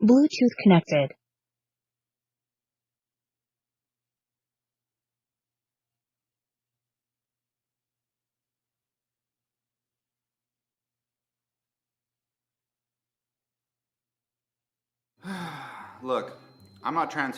Bluetooth connected. Look, I'm not trans.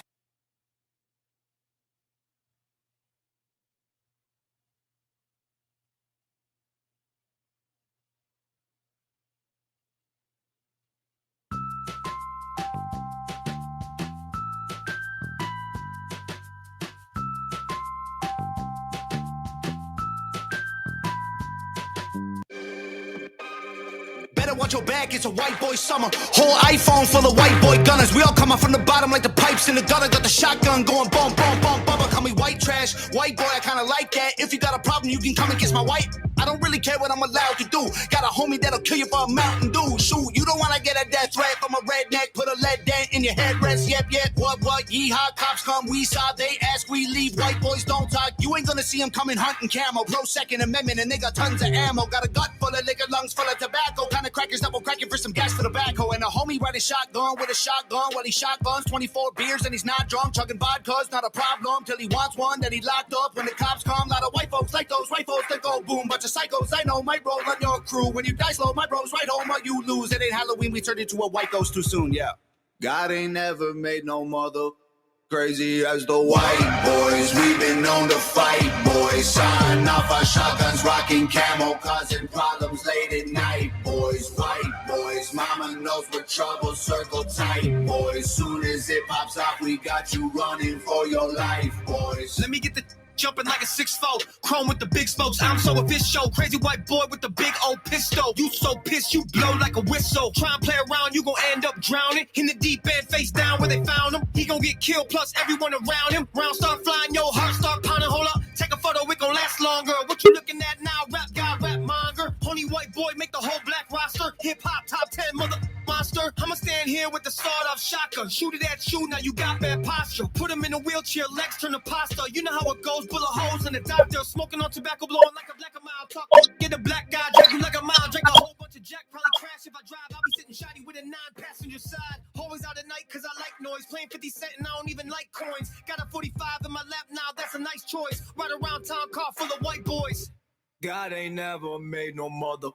Better watch your back, it's a white boy summer. Whole iPhone full of white boy gunners. We all come up from the bottom like the pipes in the gutter. Got the shotgun going boom, boom, boom, boom. Call me white trash, white boy, I kinda like that. If you got a problem, you can come and kiss my wife. I don't really care what I'm allowed to do. Got a homie that'll kill you for a Mountain Dew. Shoot, you don't wanna get a death threat from a redneck. Put a lead dent in your headrest. Yep, what, yeehaw, cops come, we saw, they ask, we leave. White boys don't talk, you ain't gonna see them coming hunting camo. Pro Second Amendment, and they got tons of ammo. Got a gut full of liquor, lungs full of tobacco. Kinda crackers double cracking for some gas for the backhoe. And a homie riding shotgun with a shotgun while he shotguns 24 beers and he's not drunk. Chugging vodka's not a problem till he wants one. Then he locked up when the cops come. Lot of white folks like those white folks that go boom. Bunch of psychos I know might roll on your crew. When you die slow, my bros right home or you lose. It ain't Halloween, we turned into a white ghost too soon, yeah. God ain't never made no mother crazy as the white boys. We've been known to fight, boys. Sign off our shotguns, rocking camo, causing problems late at night, boys. White boys, mama knows what trouble, circle tight, boys. Soon as it pops off, we got you running for your life, boys. Let me get the jumping like a 6'4", chrome with the big spokes. I'm so official, crazy white boy with the big old pistol. You so pissed, you blow like a whistle. Try and play around, you gon' end up drowning in the deep end, face down where they found him. He gon' get killed, plus everyone around him. Rounds start flying, your heart start pounding. Hold up, take a photo, it gon' last longer. What you looking at now? Rap guy, rap monger. Pony white boy, make the whole black roster. Hip hop top 10 mother monster. I'ma stand here with the sawed off shotgun. Shoot it at you, now you got bad posture. Put him in a wheelchair, legs turn to pasta. You know how it goes, bullet holes in the doctor. Smoking on tobacco, blowing like a black a mile. Talk, get a black guy, drag you like a mile. Drink a whole bunch of jack, probably crash if I drive. I'll be sitting shiny with a 9-passenger side. Always out at night cause I like noise. Playing 50 cent and I don't even like coins. Got a 45 in my lap now, that's a nice choice. Ride around town, car full of white boys. God ain't never made no mother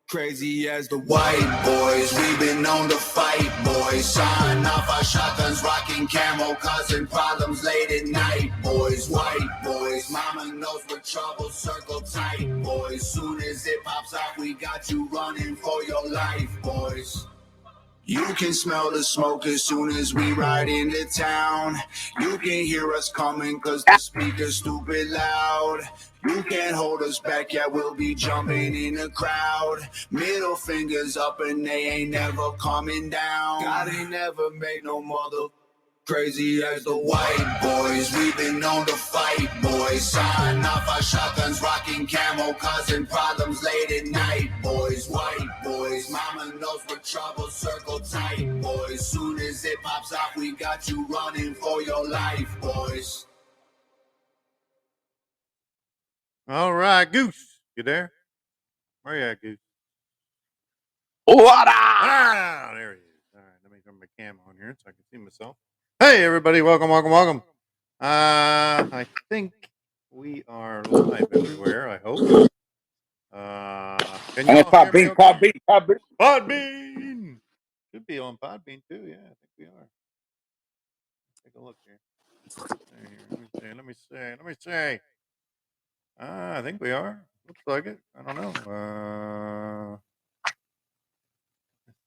crazy as the white boys. We've been known to fight, boys. Sign off our shotguns, rocking camo, causing problems late at night, boys. White boys, mama knows what trouble, circle tight, boys. Soon as it pops out, we got you running for your life, boys. You can smell the smoke as soon as we ride into town. You can hear us coming cause the speaker's stupid loud. You can't hold us back, yeah, we'll be jumping in the crowd. Middle fingers up and they ain't never coming down. God ain't never made no mother crazy as the white boys. We've been known to fight, boys. Sign off our shotguns, rocking camo, causing problems late at night, boys. White boys, mama knows what trouble, circle tight, boys. Soon as it pops out, we got you running for your life, boys. All right, Goose, you there? Where you at, Goose? What up? Ah, there he is. All right, let me turn my cam on here so I can see myself. Hey, everybody, welcome. I think we are live everywhere, I hope. Can you all hear me okay? Podbean! Should be on Podbean, too, yeah, I think we are. Take a look here. Let me see. I think we are. Looks like it. I don't know.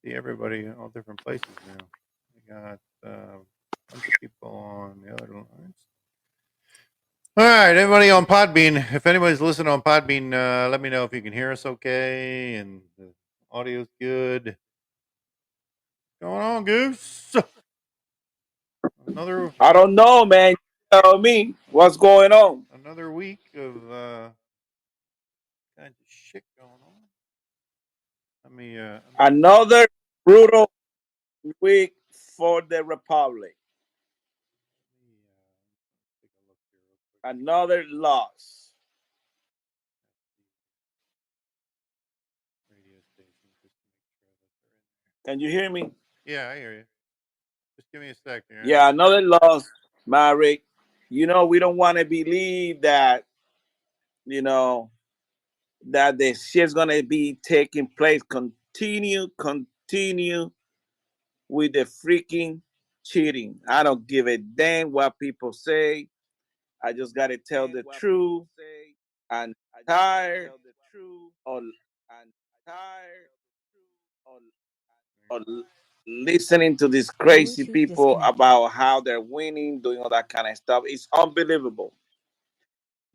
See everybody in all different places now. We got a bunch of people on the other lines. All right, everybody on Podbean. If anybody's listening on Podbean, let me know if you can hear us okay and the audio's good. What's going on, Goose? I don't know, man. Tell me what's going on. Another week of kinds of shit going on. Another brutal week for the Republic. Another loss. Can you hear me? Yeah, I hear you. give me a sec here. Yeah, another loss, Marek. We don't want to believe that, you know, that the shit's gonna be taking place. Continue with the freaking cheating. I don't give a damn what people say. I just gotta tell the truth. I'm tired of or listening to these crazy people about how they're winning, doing all that kind of stuff. It's unbelievable.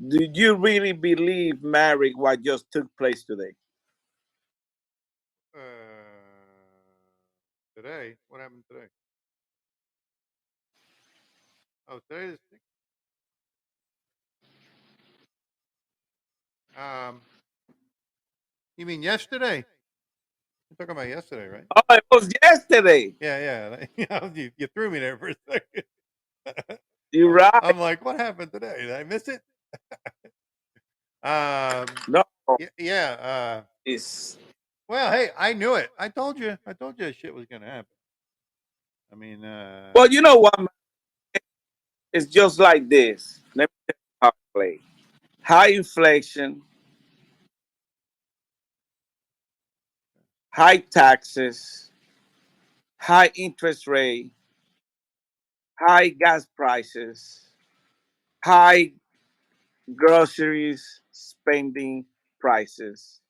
Do you really believe, Marek, what just took place today? Uh, today, what happened today? Oh, today is. Um, you mean yesterday? You're talking about yesterday, right? Oh, it was yesterday. Yeah. You threw me there for a second. You're right. I'm like, what happened today? Did I miss it? No, Yeah. it's Well, hey, I knew it. I told you. This shit was gonna happen. I mean, well, you know what? It's just like this. Let me tell you how it play. High inflation, high taxes, high interest rate, high gas prices, high groceries spending prices.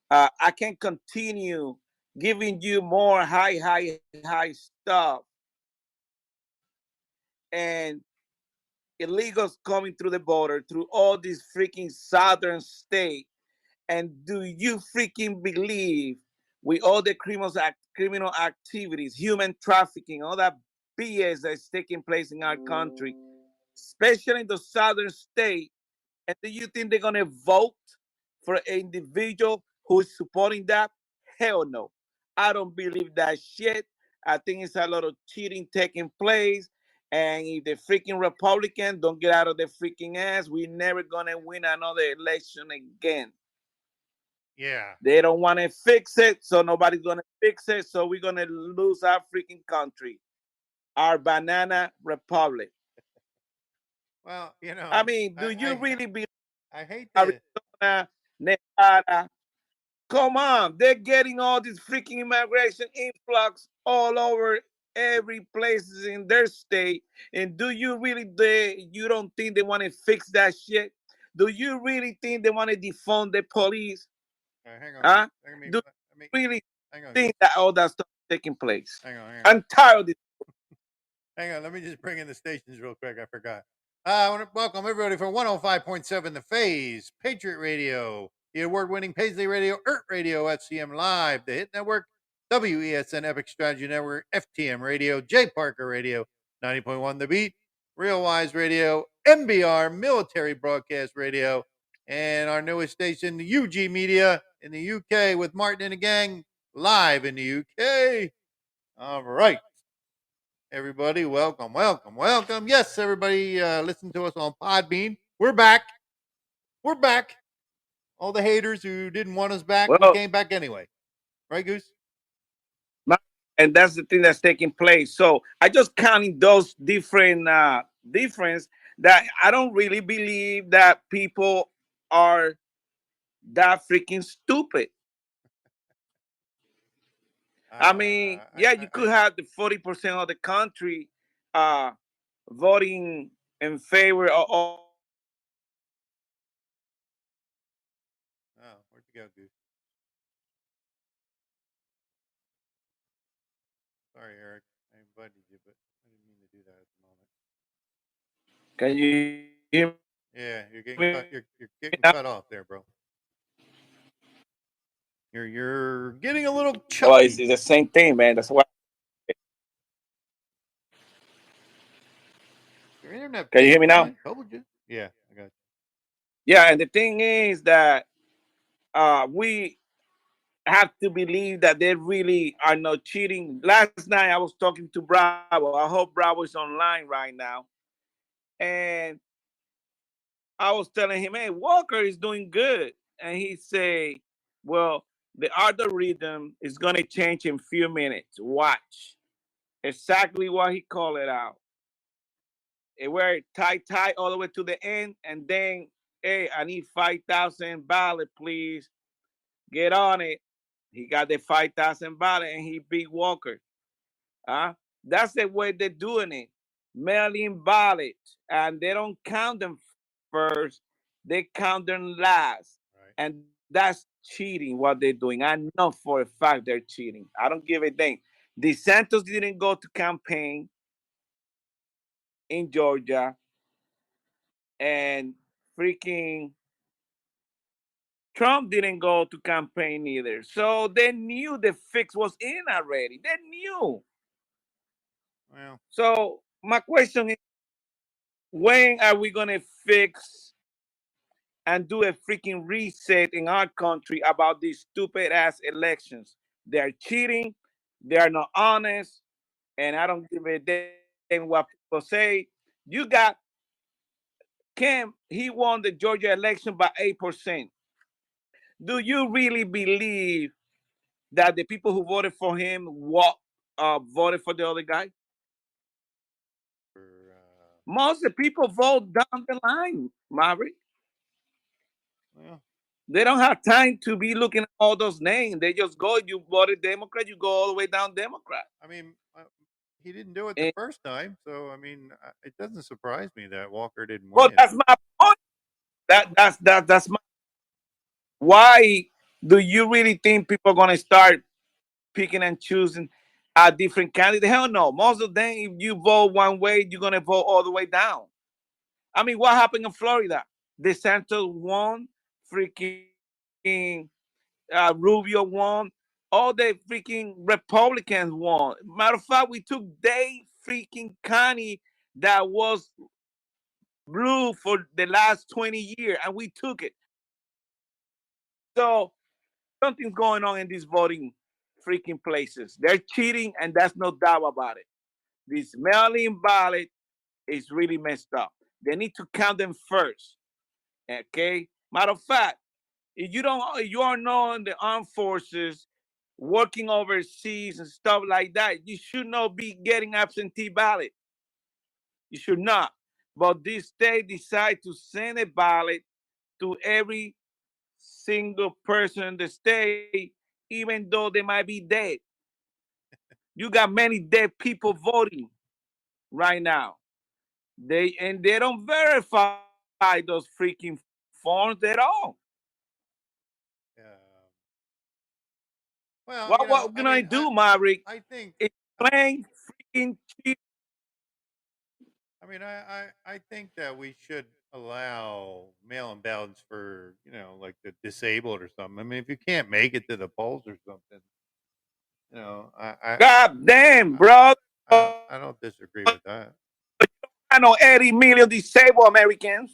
I can continue giving you more high stuff and illegals coming through the border through all these freaking southern states. And do you freaking believe with all the criminal activities, human trafficking, all that BS that's taking place in our country, especially in the southern state, and do you think they're gonna vote for an individual who's supporting that? Hell no. I don't believe that shit. I think it's a lot of cheating taking place. And if the freaking Republicans don't get out of their freaking ass, we're never gonna win another election again. yeah. They don't want to fix it, so nobody's gonna fix it. So we're gonna lose our freaking country, our banana republic. Well, I mean, do you I really believe I hate to. Arizona, Nevada? Come on, they're getting all this freaking immigration influx all over every places in their state. And do you really you don't think they want to fix that shit? Do you really think they want to defund the police? Hang on, Goose. Huh? Hang on, Do let me. you really Hang on, Goose. think that all that stuff is taking place? Hang on. I'm tired of this. Hang on, let me just bring in the stations real quick. I forgot. I want to welcome everybody from 105.7 The Phase, Patriot Radio, the award-winning Paisley Radio, ERT Radio, FCM Live, the Hit Network, WESN Epic Strategy Network, FTM Radio, J Parker Radio, 90.1 The Beat, Real Wise Radio, MBR, Military Broadcast Radio, and our newest station, the UG Media in the UK with Martin and the gang live in the UK. All right. Everybody, welcome. Yes, everybody, listen to us on Podbean. We're back. All the haters who didn't want us back, we Well, came back anyway. Right, Goose? and that's the thing that's taking place. So I just counting those different difference that I don't really believe that people are that freaking stupid. I mean, yeah, you could have the 40% of the country uh, voting in favor of. Oh, where'd you go, Goose? Sorry, Eric. I invited you, but I didn't mean to do that at the moment. Can you hear Yeah, you're getting me cut. You're getting now? cut off there, bro. You're getting a little Oh, it's choppy. the same thing, man. That's why. Your internet Can you hear pinged, me man. now? I told you. Yeah, I got you. Yeah, and the thing is that we have to believe that they really are not cheating. Last night I was talking to Bravo. I hope Bravo is online right now. And I was telling him, hey, Walker is doing good. And he say, well, the algorithm is going to change in few minutes. Watch. Exactly what he called it out. It were tight all the way to the end, and then, hey, I need 5,000 ballot, please. Get on it. He got the 5,000 ballot, and he beat Walker. Huh? That's the way they're doing it. Mail-in ballots, and they don't count them first. They count them last, Right. and that's cheating. What they're doing, I know for a fact they're cheating. I don't give a damn. DeSantis didn't go to campaign in Georgia, and freaking Trump didn't go to campaign either. So they knew the fix was in already. They knew. Well, So my question is, when are we gonna fix and do a freaking reset in our country about these stupid ass elections? They're cheating, they are not honest, and I don't give a damn what people say. You got Kim, he won the Georgia election by 8%. Do you really believe that the people who voted for him voted for the other guy? for Most of the people vote down the line, Maverick. well, They don't have time to be looking at all those names. They just go, you voted Democrat, you go all the way down Democrat. I mean, he didn't do it the And, first time, so I mean, it doesn't surprise me that Walker didn't well, win. that's my point. That's my why do you really think people are gonna start picking and choosing a different candidate? Hell no. Most of them, if you vote one way, you're gonna vote all the way down. I mean, what happened in Florida? DeSantis won, freaking Rubio won, all the freaking Republicans won. Matter of fact, we took Dade freaking County that was blue for the last 20 years, and we took it. So something's going on in these voting freaking places. They're cheating, and that's no doubt about it. This mail-in ballot is really messed up. They need to count them first. Okay. Matter of fact, if you are not in the armed forces, working overseas and stuff like that, you should not be getting absentee ballot. You should not. But this state decide to send a ballot to every single person in the state, even though they might be dead. You got many dead people voting right now. They don't verify those freaking forms at all. Yeah. Well, What we're I gonna mean, do, Maverick, I think, is plain freaking cheap. I mean, I think that we should allow mail-in ballots for like the disabled or something. I mean, if you can't make it to the polls or something, God damn, I bro. I don't disagree with that. I know 80 million disabled Americans.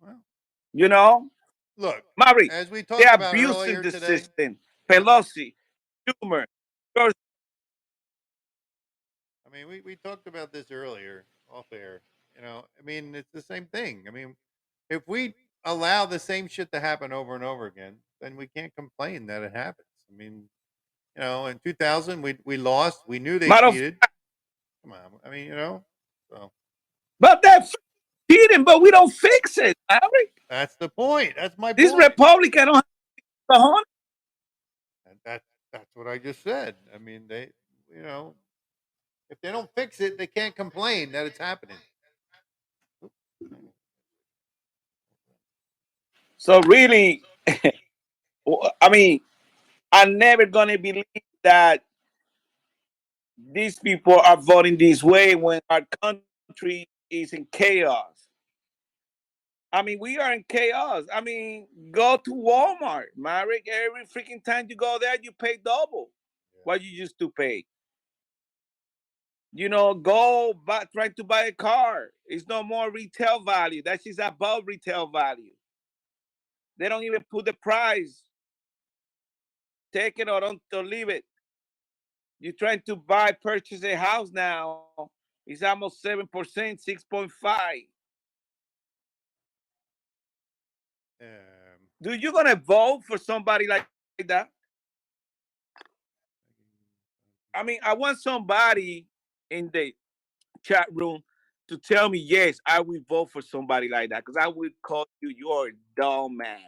Well, You know, look, Maverick, as we they're talked about abusing earlier the today, system. Pelosi, Schumer, I mean, we talked about this earlier off air. I mean, it's the same thing. I mean, if we allow the same shit to happen over and over again, then we can't complain that it happens. I mean, in 2000, we lost. We knew they matter of cheated. Come on. I mean, so but they're cheating, but we don't fix it, Maverick. that's the point. That's my This point. Republican don't have the horn. And that's what I just said. I mean, you know, if they don't fix it, they can't complain that it's happening. So really, I mean, I'm never gonna believe that these people are voting this way when our country is in chaos. I mean, we are in chaos. I mean, go to Walmart, Marek. Every freaking time you go there, you pay double Yeah. what you used to pay. Go buy, try to buy a car. It's no more retail value. That is above retail value. They don't even put the price. Take it or don't or leave it. You're trying to purchase a house now. It's almost 7%, 6.5. Um, Do you gonna vote for somebody like that? I mean, I want somebody in the chat room to tell me yes, I will vote for somebody like that because I would call you you're a dumbass.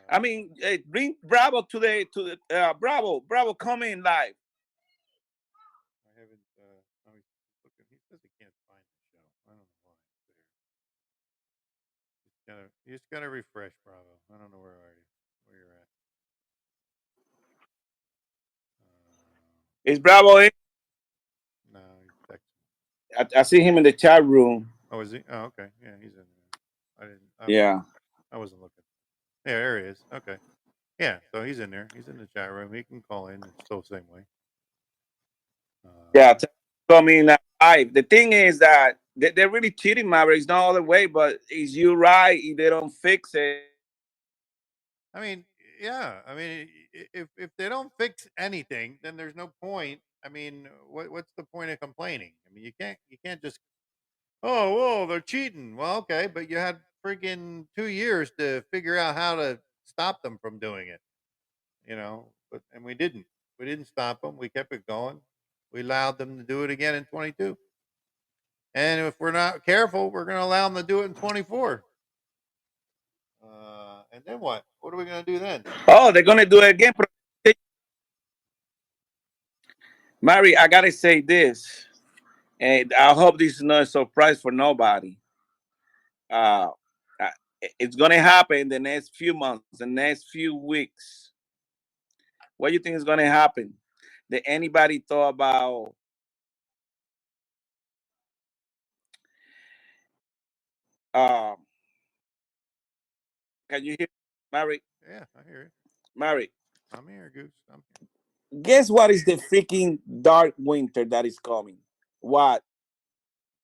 I mean, bring Bravo to the Bravo, come in live. I haven't. Oh, he's looking. He says he can't find the show. I don't know why. You just gotta refresh, Bravo. I don't know where are you, where you're at. Is Bravo in? No, he's texting. I see him in the chat room. Oh, is he? Oh, okay. Yeah, he's in there. I didn't. Yeah. I wasn't looking. Yeah, there he is. Okay. Yeah, so he's in there. He's in the chat room. He can call in. It's still the same way. Yeah, come in live. The thing is that they're really cheating, Maverick. It's no other way, but is you right if they don't fix it? I mean, yeah. I mean, if they don't fix anything, then there's no point. I mean, what's the point of complaining? I mean, you can't just, oh, well, they're cheating. Well, okay, but you had freaking 2 years to figure out how to stop them from doing it. But and we didn't. We didn't stop them. We kept it going. We allowed them to do it again in 22. And if we're not careful, we're going to allow them to do it in 24. And then what? What are we going to do then? Oh, they're gonna do it again. Mary, I gotta say this, and I hope this is not a surprise for nobody. Uh, uh, it's gonna happen in the next few months, the next few weeks. What do you think is gonna happen? Did anybody thought about um can you hear Mary? Yeah, I hear you. Mary, I'm here, Goose. I'm here. guess what is the freaking dark winter that is coming? What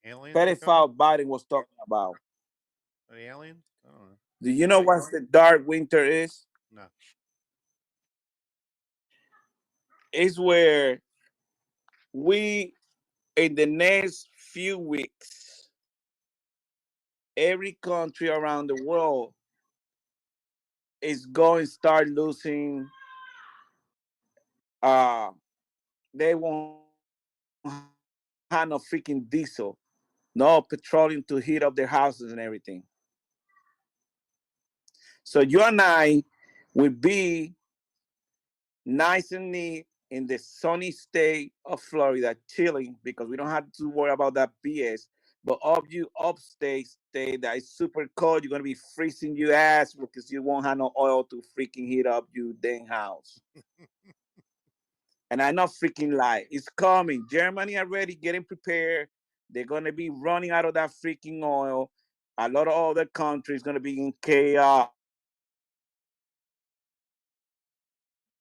Aliens are coming? pedophile Biden was talking about. Are the aliens? I don't know. Do you know what the dark winter is? No. It's where we in the next few weeks, every country around the world is going to start losing. Uh, they won't have no freaking diesel, no petroleum to heat up their houses and everything. So you and I will be nice and neat in the sunny state of Florida, chilling because we don't have to worry about that BS. But of you upstate state that is super cold, you're gonna be freezing your ass because you won't have no oil to freaking heat up your dang house. And I not freaking lie. It's coming. Germany already getting prepared. They're gonna be running out of that freaking oil. A lot of other countries gonna be in chaos.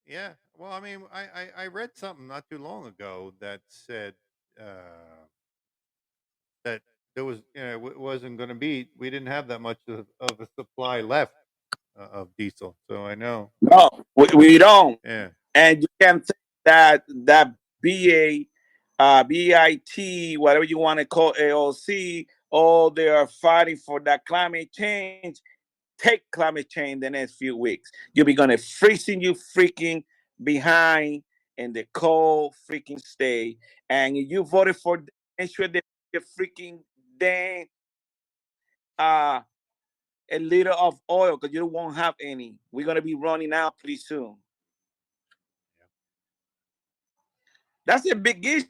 Yeah. Well, I mean, I read something not too long ago that said that there was, it wasn't going to be, we didn't have that much of a supply left of diesel. So I know. No, we don't. Yeah. And you can say that BA, BIT, whatever you want to call AOC, all they are fighting for that climate change. Take climate change the next few weeks. You'll be gonna freezing you freaking behind in the cold freaking stay. And if you voted for, make sure they get freaking dang uh a liter of oil because you won't have any. We're gonna be running out pretty soon. That's a big issue.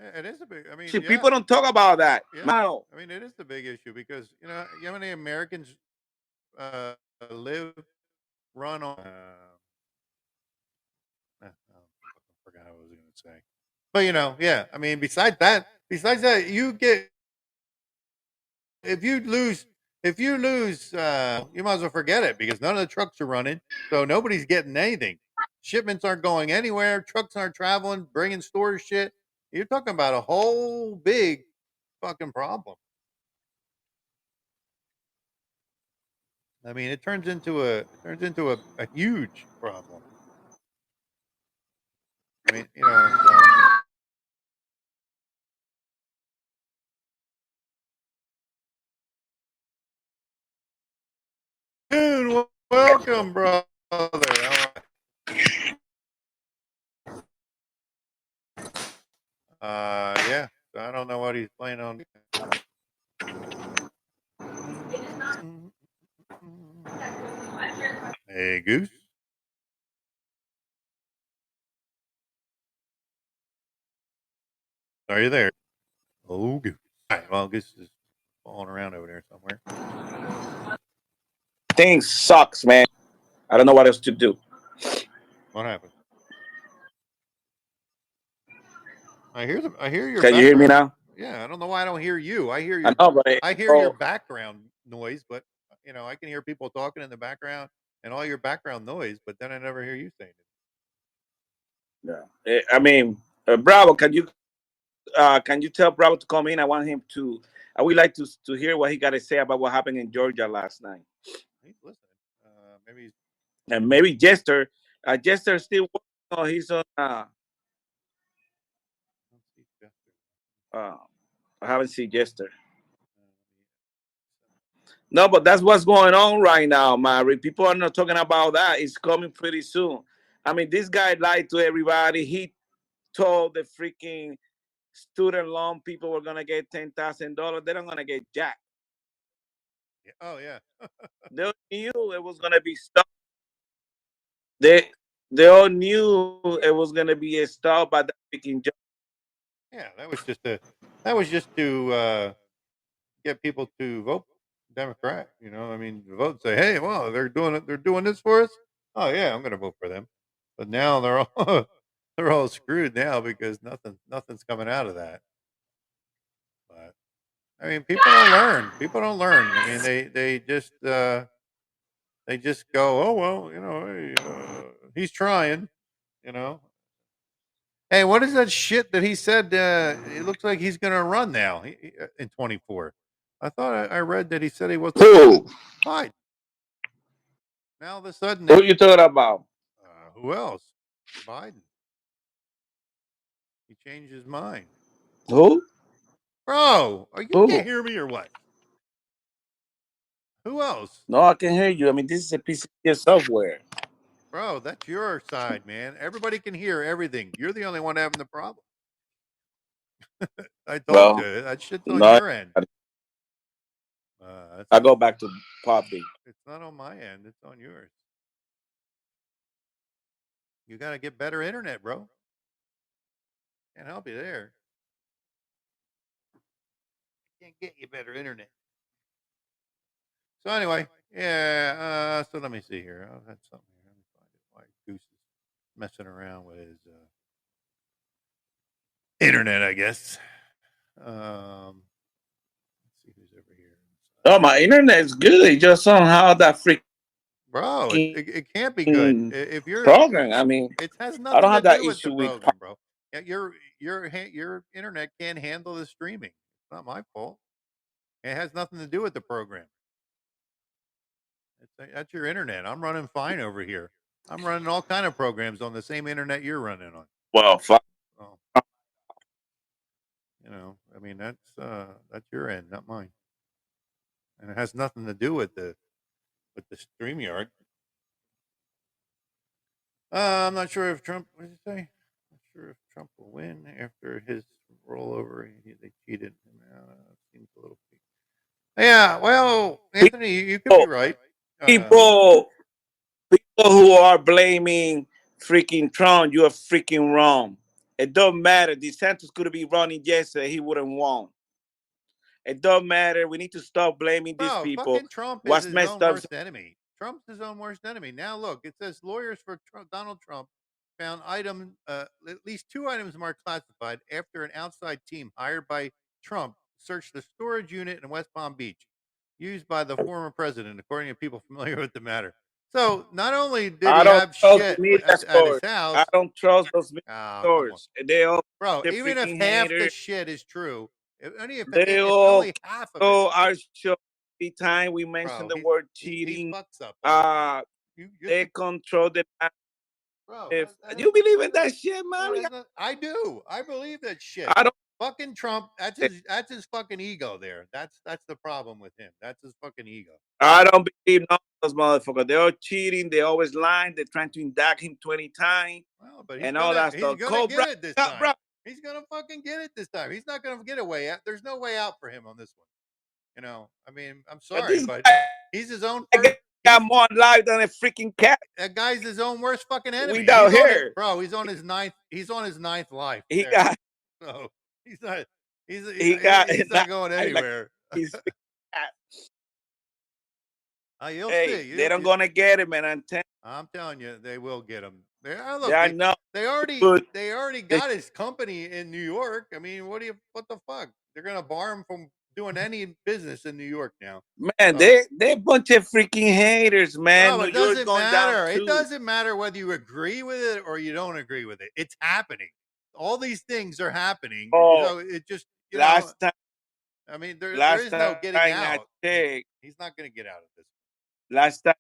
It is a big, I mean, People yeah. don't talk about that. Yeah. Mano. I mean, it is the big issue because, you know how many Americans uh, live, run on. I forgot what I was going to say. But, yeah. I mean, besides that, you get, if you lose, you might as well forget it because none of the trucks are running. So nobody's getting anything. Shipments aren't going anywhere. Trucks aren't traveling, bringing store shit. You're talking about a whole big fucking problem. I mean, it turns into a huge problem. I mean, so Dude, welcome, brother. All right. Yeah. So I don't know what he's playing on. Hey, Goose. Are you there? Oh, Goose. All right. Well, Goose is falling around over there somewhere. Things sucks, man. I don't know what else to do. What happened? I hear your. Can you hear me now? Yeah, I don't know why I don't hear you. I hear I your. know, but I hear your background noise, but I can hear people talking in the background and all your background noise, but then I never hear you saying it. yeah. I mean, Bravo, can you tell Bravo to come in? I want him to. I would like to hear what he got to say about what happened in Georgia last night. He's listening. Maybe he's. And maybe Jester. Jester still working on his own. I haven't seen Jester. No, but that's what's going on right now, Mary. People are not talking about that. It's coming pretty soon. I mean, this guy lied to everybody. He told the freaking student loan people were gonna get $10,000. They're not gonna get jack. Yeah. Oh yeah. They all knew it was gonna be stuff. They all knew it was gonna be a stop by the freaking job. Yeah, that was just to get people to vote Democrat. I mean, vote and say, hey, well, they're doing this for us. Oh yeah, I'm going to vote for them. But now they're all they're all screwed now because nothing's coming out of that. But I mean, people don't learn. People don't learn. I mean, they just go, oh well, hey, he's trying. You know, Hey, what is that shit that he said? It looks like he's going to run now in 24. I thought I read that he said he was Who? Biden. Now all of a sudden, Who you talking about? who else? Biden. He changed his mind. Who? Bro, you Who? can't hear me or what? Who else? No, I can hear you. I mean, this is a piece of your software. Bro, that's your side, man. Everybody can hear everything. You're the only one having the problem. I told you that shit's on your end. I go back to Poppy. It's not on my end. It's on yours. You got to get better internet, bro. Can't help you there. Can't get you better internet. So anyway, yeah. So let me see here. I've had something here. Let me find it. Why Goose is messing around with his internet, I guess. Let's see who's over here. Oh, my internet's good. It just somehow that freak. Bro, it can't be good if you're program. I mean, it has I don't nothing have to that do with the issue with. program, bro. Your internet can't handle the streaming. It's not my fault. It has nothing to do with the program. That's your internet. I'm running fine over here. I'm running all kind of programs on the same internet you're running on. Well, Oh. I mean that's your end, not mine. And it has nothing to do with the StreamYard. I'm not sure if Trump. What did he say? Not sure if Trump will win after his rollover. They cheated him out. Seems a little. Yeah, well, Anthony, you could be right. People who are blaming freaking Trump, you are freaking wrong. It don't matter. DeSantis could be running yesterday. He wouldn't won. It don't matter. We need to stop blaming these people. Fucking Trump is his own worst enemy. Trump's his own worst enemy. Now look, it says lawyers for Donald Trump found at least 2 items marked classified after an outside team hired by Trump searched the storage unit in West Palm Beach used by the former president, according to people familiar with the matter. So not only did he have shit at his house, I don't trust those stores. They all, bro. Even if half the shit is true, only half of it. Our show every time we mention the word cheating, he fucks up. they control the. Bro, if you believe in that shit, man, I do. I believe that shit. I don't. Fucking Trump. That's his fucking ego there. That's the problem with him. That's his fucking ego. I don't believe no those motherfuckers. They're all cheating. They always lying. They're trying to indict him 20 times Well, but and all that stuff. gonna Cobra, get it this time. bro. He's gonna fucking get it this time. He's not gonna get away out. There's no way out for him on this one. You know, I mean, I'm sorry, but he's his own first. Got more alive than a freaking cat. That guy's his own worst fucking enemy. Without hair, bro. He's on his ninth. He's on his ninth life. He got. No, he's not. He's not going anywhere. He's You'll hey, see. they don't gonna get him, man. I'm telling you, they will get him. They already got his company in New York. I mean, what the fuck? They're gonna bar him from doing any business in New York now. Man, they a bunch of freaking haters, man. No, it doesn't matter. It doesn't matter whether you agree with it or you don't agree with it. It's happening. All these things are happening. So it just time. I mean, there is no getting out. He's not going to get out of this. Last time.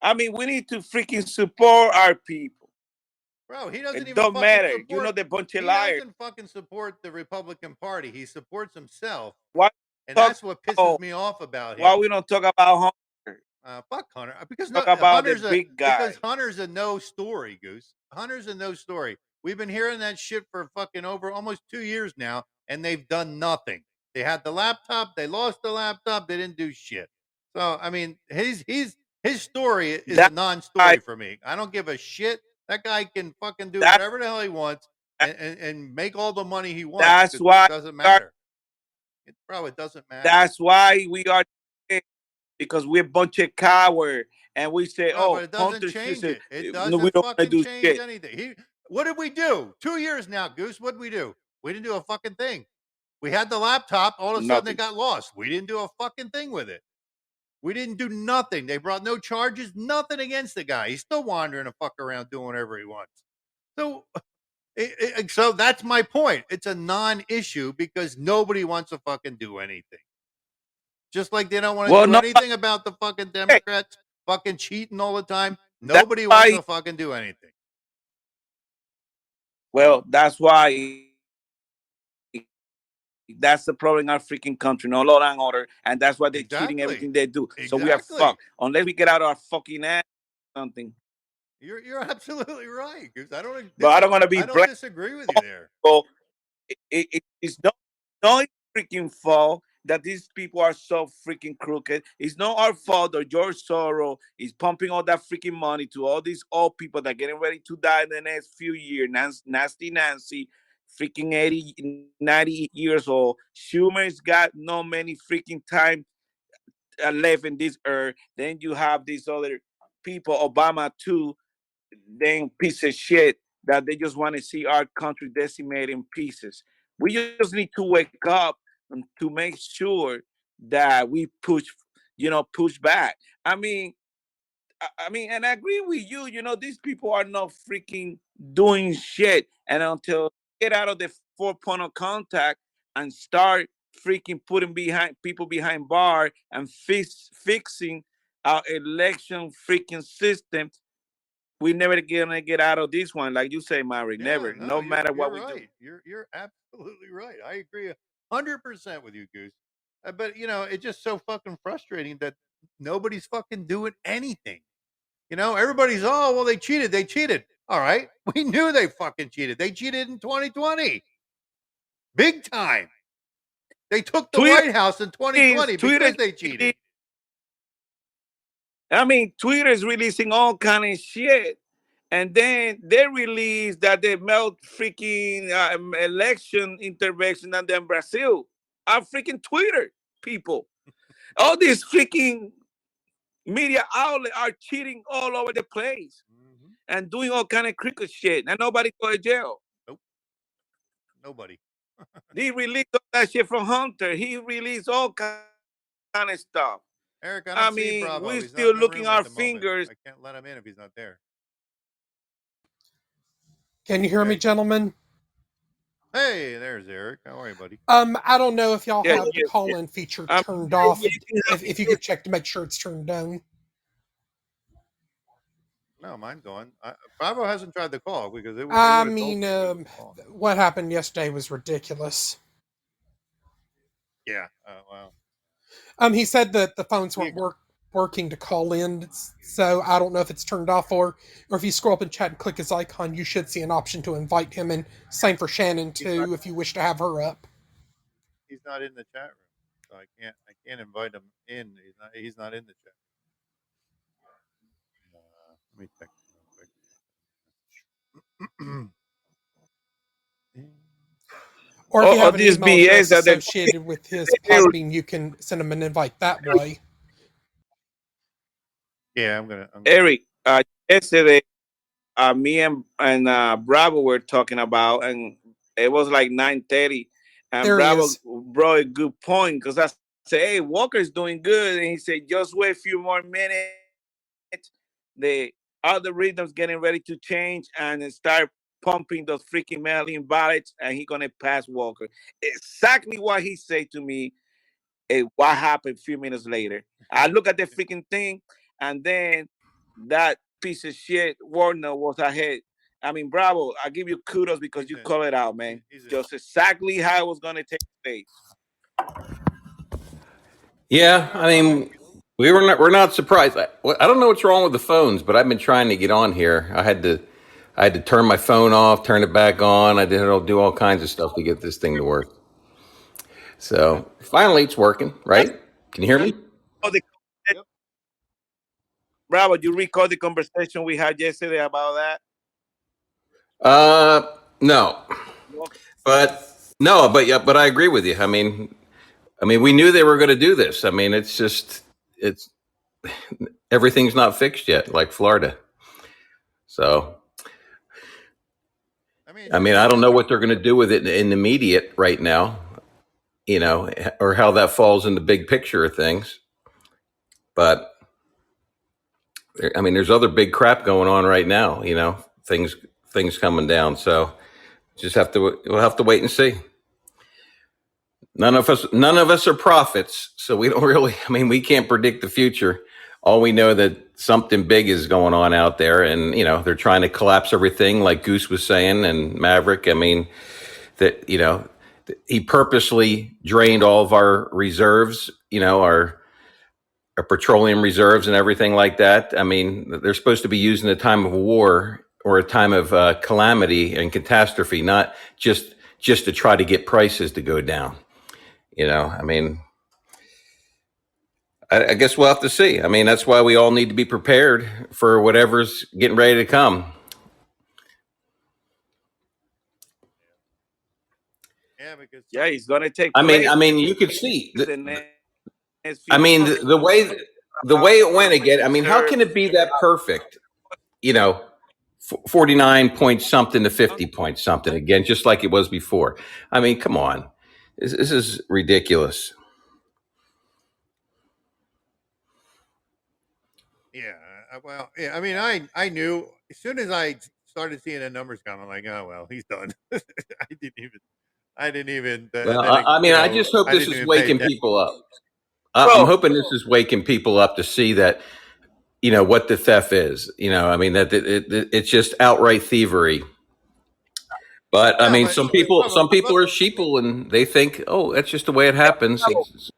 I mean, we need to freaking support our people. Bro, he doesn't even don't matter. Support, you know, the bunch of liars. He doesn't fucking support the Republican Party. He supports himself. Why? And that's what pisses me off about him. Why we don't talk about Hunter? Fuck Hunter. Because talk about the big guy. Because Hunter's a no story, Goose. Hunter's a no story. We've been hearing that shit for fucking over almost 2 years now, and they've done nothing. They had the laptop. They lost the laptop. They didn't do shit. So, I mean, his story is a non-story for me. I don't give a shit. That guy can fucking do whatever the hell he wants and make all the money he wants. That's why it doesn't matter. It doesn't matter. That's why we are, because we're a bunch of cowards, and we say, but it doesn't change it. It doesn't fucking change anything. What did we do? 2 years now, Goose. What did we do? We didn't do a fucking thing. We had the laptop. All of a sudden, it got lost. We didn't do a fucking thing with it. We didn't do nothing. They brought no charges, nothing against the guy. He's still wandering the fuck around doing whatever he wants. So, so that's my point. It's a non-issue because nobody wants to fucking do anything. Just like they don't want to do anything about the fucking Democrats fucking cheating all the time. Nobody wants to fucking do anything. Well, that's why. That's the problem in our freaking country. No law and order. And that's why they're cheating everything they do. So we are fucked. Unless we get out of our fucking ass something. You're absolutely right. Because I don't want to be. I don't disagree with you there. So it's not freaking fault that these people are so freaking crooked. It's not our fault that George Soros is pumping all that freaking money to all these old people that are getting ready to die in the next few years. Nasty Nancy, freaking 80, 90 years old. Schumer's got no many freaking time left in this earth. Then you have these other people, Obama too, dang piece of shit, that they just want to see our country decimated in pieces. We just need to wake up and to make sure that we push back. I mean, and I agree with you. You know, these people are not freaking doing shit. And until they get out of the 4 point of contact and start freaking putting people behind bar and fixing our election freaking system, we never gonna get out of this one, like you say, Mary. Never, no matter what we do. You're absolutely right. I agree 100% with you, Goose. But you know, it's just so fucking frustrating that nobody's fucking doing anything. You know, everybody's they cheated. They cheated. All right, we knew they fucking cheated. They cheated in 2020, big time. They took the White House in 2020 because they cheated. I mean, Twitter is releasing all kind of shit, and then they release that they melt freaking election intervention, and then Brazil, our freaking Twitter people, all these freaking media outlets are cheating all over the place and doing all kind of cricket shit, and nobody go to jail. Nope, nobody. He released all that shit from Hunter. He released all kind of stuff. Eric, I mean, we're still looking our fingers. I can't let him in if he's not there. Can you hear me, gentlemen? Hey, there's Eric. How are you, buddy? I don't know if y'all have the call-in feature turned off. If you could check to make sure it's turned on. No, mine's on. Bravo hasn't tried the call because it. I mean, what happened yesterday was ridiculous. Yeah. Wow. He said that the phones weren't working. working to call in. So I don't know if it's turned off or if you scroll up in chat and click his icon, you should see an option to invite him. And same for Shannon too, if you wish to have her up. He's not in the chat room, so I can't invite him in. He's not in the chat. Let me check real quick. Or if you have an this email address BS that they- associated with his Podbean, you can send him an invite that way. Yeah, I'm gonna Eric, yesterday, me and Bravo were talking about, and it was like 9:30, and There he Bravo is. brought a good point because I said, "Hey, Walker's doing good," and he said, "Just wait a few more minutes. The other rhythm's getting ready to change and start pumping those freaking mail-in ballots, and he's gonna pass Walker." Exactly what he said to me. What happened a few minutes later? I look at the freaking thing, and then that piece of shit Warner was ahead. I mean, bravo! I give you kudos because you call it out, man. Just exactly how it was gonna take place. Yeah, I mean, we're not surprised. I don't know what's wrong with the phones, but I've been trying to get on here. I had to turn my phone off, turn it back on. I did do all kinds of stuff to get this thing to work. So finally, it's working. Right? Can you hear me? Bravo, you recall the conversation we had yesterday about that? No, but I agree with you. I mean, we knew they were going to do this. I mean, it's everything's not fixed yet, like Florida. So, I mean, I don't know what they're going to do with it in the immediate right now, or how that falls in the big picture of things. But I mean, there's other big crap going on right now. Things coming down. So, we'll have to wait and see. None of us are prophets, so we don't really. I mean, we can't predict the future. All we know that something big is going on out there, and they're trying to collapse everything, like Goose was saying, and Maverick. I mean, that he purposely drained all of our reserves, our petroleum reserves and everything like that. I mean, they're supposed to be used in a time of war or a time of calamity and catastrophe, not just to try to get prices to go down. I mean, I guess we'll have to see. I mean, that's why we all need to be prepared for whatever's getting ready to come. Yeah, because it's gonna take. I mean, you could see. I mean, the way it went again. I mean, how can it be that perfect? 49 point something to 50 point something again, just like it was before. I mean, come on, this is ridiculous. Yeah, well, yeah. I mean, I knew as soon as I started seeing the numbers come, I'm like, oh well, he's done. I didn't even. I just hope this is waking people up. I'm hoping this is waking people up to see that, what the theft is. I mean, that it's just outright thievery. But I mean, some people are sheeple and they think, oh, that's just the way it happens. It's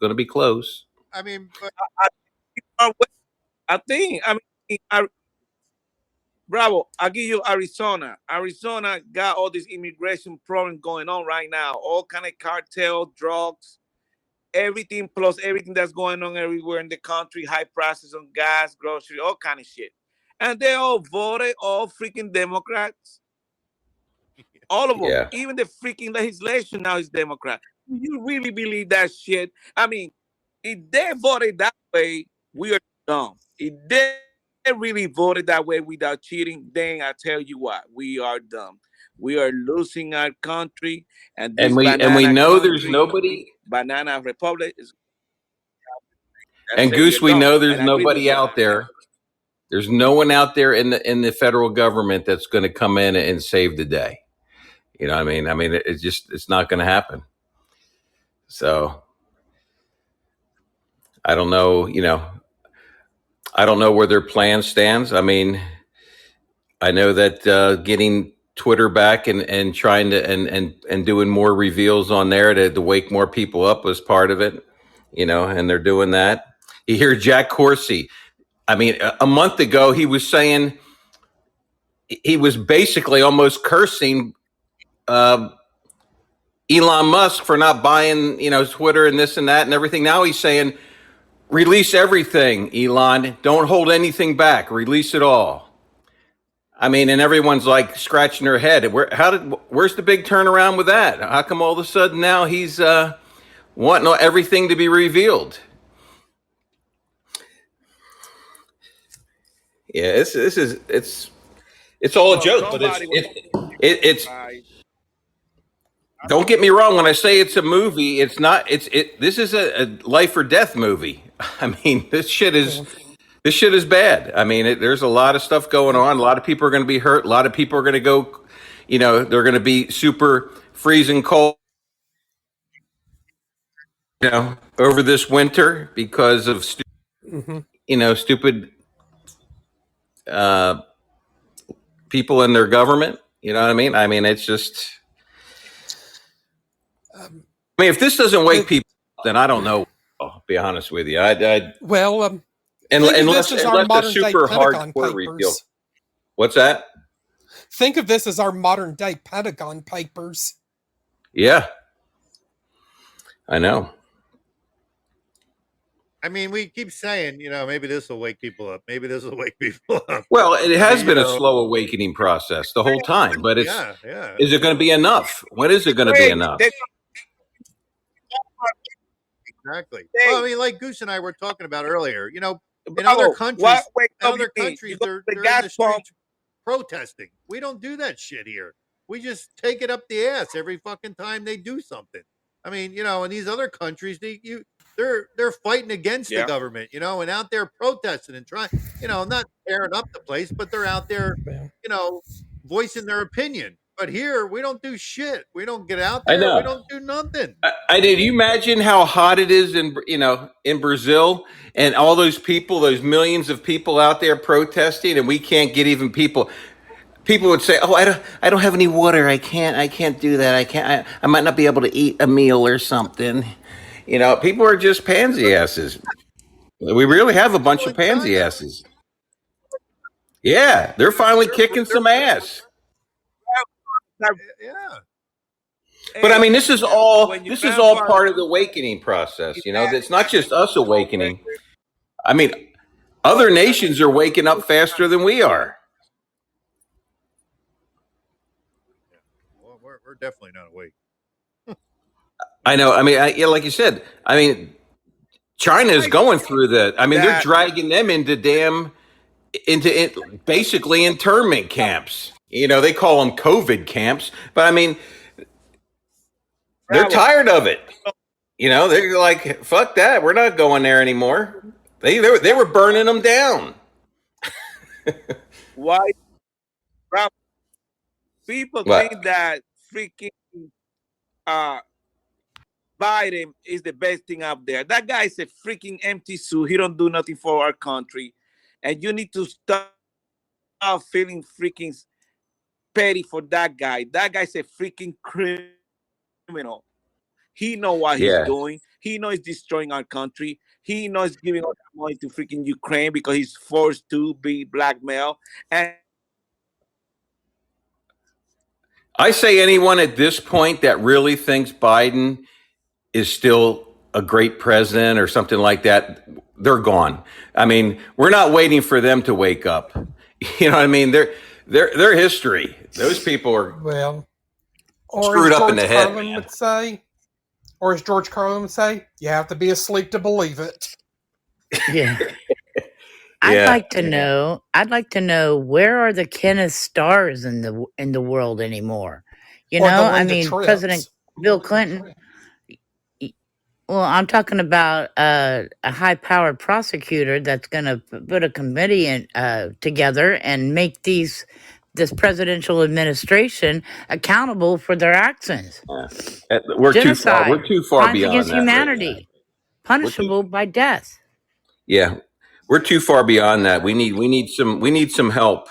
going to be close. I mean, but I mean, Bravo, I'll give you Arizona. Arizona got all this immigration problem going on right now. All kind of cartel, drugs, everything plus everything that's going on everywhere in the country. High prices on gas, grocery, all kind of shit. And they all voted, all freaking Democrats. All of them. Yeah. Even the freaking legislation now is Democrat. Do you really believe that shit? I mean, if they voted that way, we are dumb. If they really voted that way without cheating, then I tell you what, we are dumb. We are losing our country, and we know there's nobody. Banana Republic is. And Goose, we know there's nobody out there. There's no one out there in the federal government that's going to come in and save the day. You know what I mean? I mean, it's not going to happen. So I don't know, I don't know where their plan stands. I mean, I know that getting Twitter back and trying to and doing more reveals on there to wake more people up was part of it, and they're doing that. You hear Jack Corsi. I mean, a month ago, he was saying, he was basically almost cursing Elon Musk for not buying, Twitter and this and that and everything. Now he's saying, release everything, Elon. Don't hold anything back. Release it all. I mean, and everyone's like scratching their head. Where's the big turnaround with that? How come all of a sudden now he's wanting everything to be revealed? Yeah, it's all a joke, but it's. Don't get me wrong. When I say it's a movie, it's not. This is a life or death movie. I mean, this shit is bad. I mean, there's a lot of stuff going on. A lot of people are going to be hurt. A lot of people are going to go. They're going to be super freezing cold. Over this winter because of stupid people in their government. You know what I mean? I mean, it's just. I mean, if this doesn't wake people up, then I don't know. I'll be honest with you. Unless the super hardcore reveal. What's that? Think of this as our modern day Pentagon Papers. Yeah, I know. I mean, we keep saying, maybe this will wake people up. Maybe this will wake people up. Well, it has been a slow awakening process the whole time, but is it going to be enough? When is it going to be enough? Exactly. Well, I mean, like Goose and I were talking about earlier, in other countries, they're in the streets protesting. We don't do that shit here. We just take it up the ass every fucking time they do something. I mean, in these other countries, they're fighting against the government, and out there protesting and trying, not tearing up the place, but they're out there, voicing their opinion. But here, we don't do shit. We don't get out there. We don't do nothing. Did you imagine how hot it is in Brazil and all those people, those millions of people out there protesting, and we can't get even people. People would say, "Oh, I don't have any water. I can't do that. I might not be able to eat a meal or something." People are just pansy asses. We really have a bunch of pansy asses. Yeah, they're finally kicking some ass. Yeah. But I mean, this is all part of the awakening process. It's not just us awakening. I mean, other nations are waking up faster than we are. Well, we're definitely not awake. I know. I mean, like you said, I mean, China is going through the. I mean, they're dragging them into basically internment camps. They call them COVID camps, but I mean, they're tired of it. They're like, fuck that. We're not going there anymore. They were burning them down. Why? People think that freaking Biden is the best thing out there. That guy is a freaking empty suit. He don't do nothing for our country. And you need to stop feeling freaking petty for that guy. That guy's a freaking criminal. He knows what he's doing. He knows he's destroying our country. He knows giving all that money to freaking Ukraine because he's forced to be blackmailed. And I say anyone at this point that really thinks Biden is still a great president or something like that, they're gone. I mean, we're not waiting for them to wake up. You know what I mean? They're history. Those people are screwed up in the head. Or as George Carlin would say, you have to be asleep to believe it. Yeah. I'd like to know where are the Kenneth Stars in the world anymore? I mean, President Bill Clinton. Well, I'm talking about a high-powered prosecutor that's going to put a committee together and make this presidential administration accountable for their actions. We're Genocide, too far crimes beyond against that. humanity, punishable by death. Yeah, we're too far beyond that. We need some help.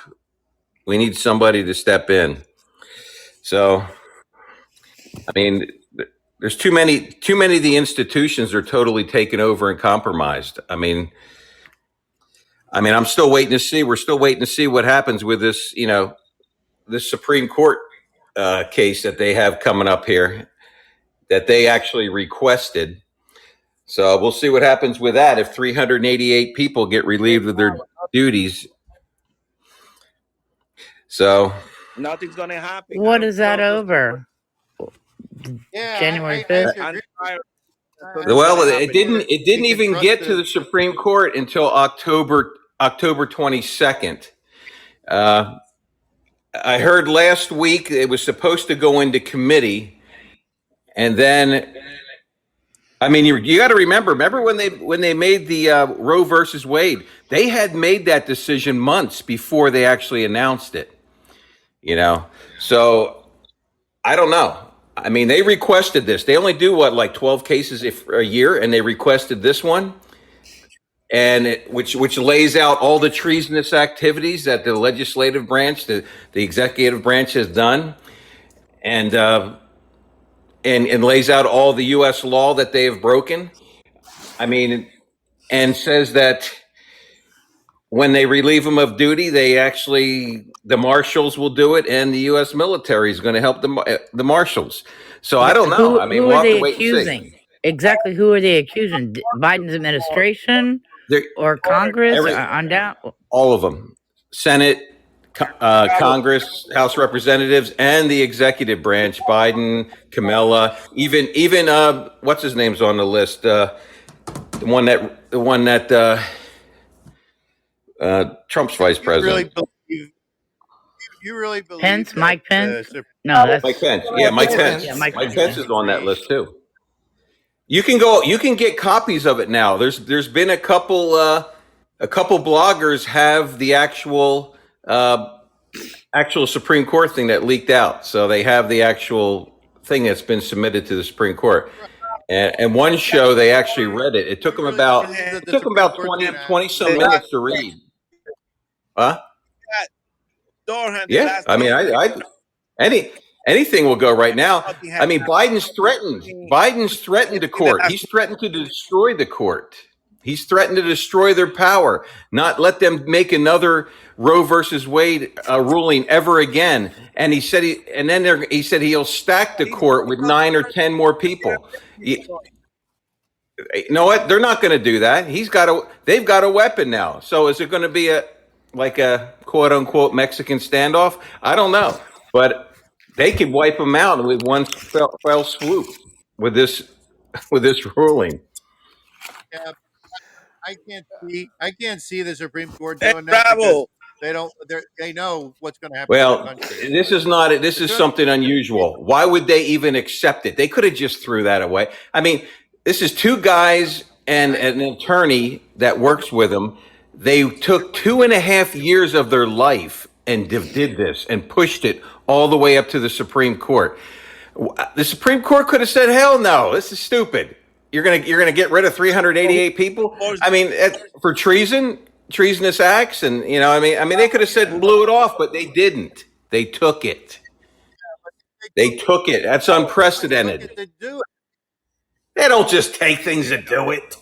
We need somebody to step in. So, I mean, There's too many of the institutions are totally taken over and compromised. I mean, I'm still waiting to see. We're still waiting to see what happens with this, this Supreme Court case that they have coming up here that they actually requested. So we'll see what happens with that if 388 people get relieved of their duties. So nothing's gonna happen. What is that over? Yeah, January 5th. Well, it didn't even get to the Supreme Court until October 22nd. I heard last week it was supposed to go into committee, and then, I mean, you got to remember when they made the Roe versus Wade, they had made that decision months before they actually announced it. So I don't know. I mean, they requested this. They only do like 12 cases a year, and they requested this one, and which lays out all the treasonous activities that the legislative branch, the executive branch has done, and lays out all the U.S. law that they have broken. I mean, and says that when they relieve them of duty, the marshals will do it, and the U.S. military is going to help the marshals. So I don't know. Who are they accusing? Exactly, who are they accusing? Biden's administration or Congress? All of them: Senate, Congress, House Representatives, and the executive branch. Biden, Kamala, even what's his name's on the list? The one that. Trump's vice president. You really believe Pence, Mike Pence? No, that's Mike Pence. Yeah, Mike Pence. Yeah, Mike Pence is on that list too. You can get copies of it now. There's been a couple bloggers have the actual Supreme Court thing that leaked out. So they have the actual thing that's been submitted to the Supreme Court. And one show they actually read it. It took them about 20 some minutes to read. Huh? Yeah, I mean, anything will go right now. I mean, Biden's threatened the court. He's threatened to destroy the court. He's threatened to destroy their power, not let them make another Roe versus Wade ruling ever again. And he said he said he'll stack the court with 9 or 10 more people. You know what? They're not going to do that. They've got a weapon now. So is it going to be a quote unquote Mexican standoff? I don't know, but they could wipe them out with one fell swoop with this ruling. Yeah, I can't see the Supreme Court doing that. They know what's going to happen. Well, this is something unusual. Why would they even accept it? They could have just threw that away. I mean, this is two guys and an attorney that works with them. They took 2.5 years of their life and did this and pushed it all the way up to the Supreme Court. The Supreme Court could have said, "Hell no, this is stupid. You're gonna get rid of 388 people." I mean, for treasonous acts, and I mean, they could have said blew it off, but they didn't. They took it. That's unprecedented. They don't just take things and do it.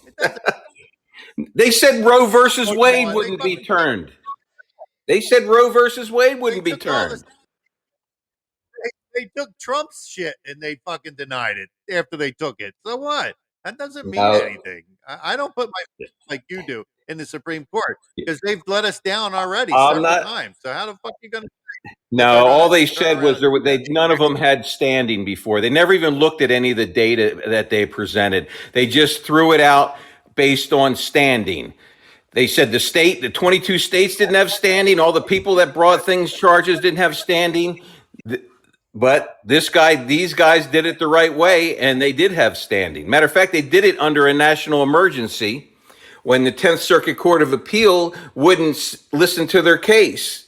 They said Roe versus Wade wouldn't be turned. They took Trump's shit and they fucking denied it after they took it. So what? That doesn't mean anything. I don't put my fist like you do in the Supreme Court because they've let us down already several times. So how the fuck are you going to? No, all they said was none of them had standing before. They never even looked at any of the data that they presented. They just threw it out based on standing. They said the 22 states didn't have standing. All the people that brought charges didn't have standing. But these guys did it the right way, and they did have standing. Matter of fact, they did it under a national emergency when the 10th Circuit Court of Appeal wouldn't listen to their case.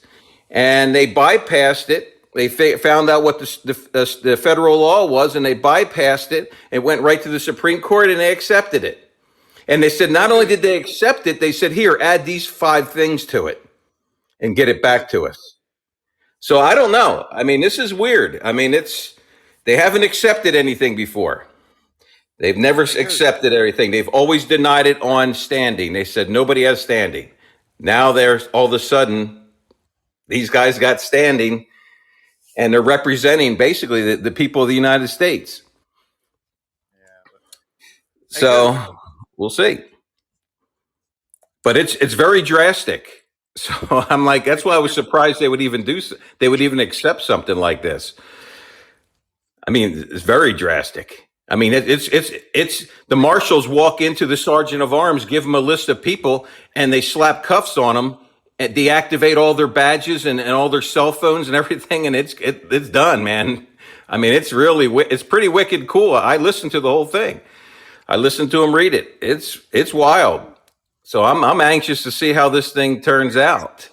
And they bypassed it. They found out what the federal law was, and they bypassed it. It went right to the Supreme Court, and they accepted it. And they said not only did they accept it, they said, here, add these 5 things to it and get it back to us. So I don't know. I mean, this is weird. I mean, they haven't accepted anything before. They've never accepted everything. They've always denied it on standing. They said nobody has standing. Now there's all of a sudden, these guys got standing, and they're representing basically the people of the United States. So we'll see. But it's very drastic. So I'm like, that's why I was surprised they would even accept something like this. I mean, it's very drastic. I mean, it's the marshals walk into the sergeant of arms, give them a list of people, and they slap cuffs on them and deactivate all their badges and all their cell phones and everything, and it's done, man. I mean, it's pretty wicked cool. I listened to the whole thing. I listened to him read it. It's wild. So I'm anxious to see how this thing turns out.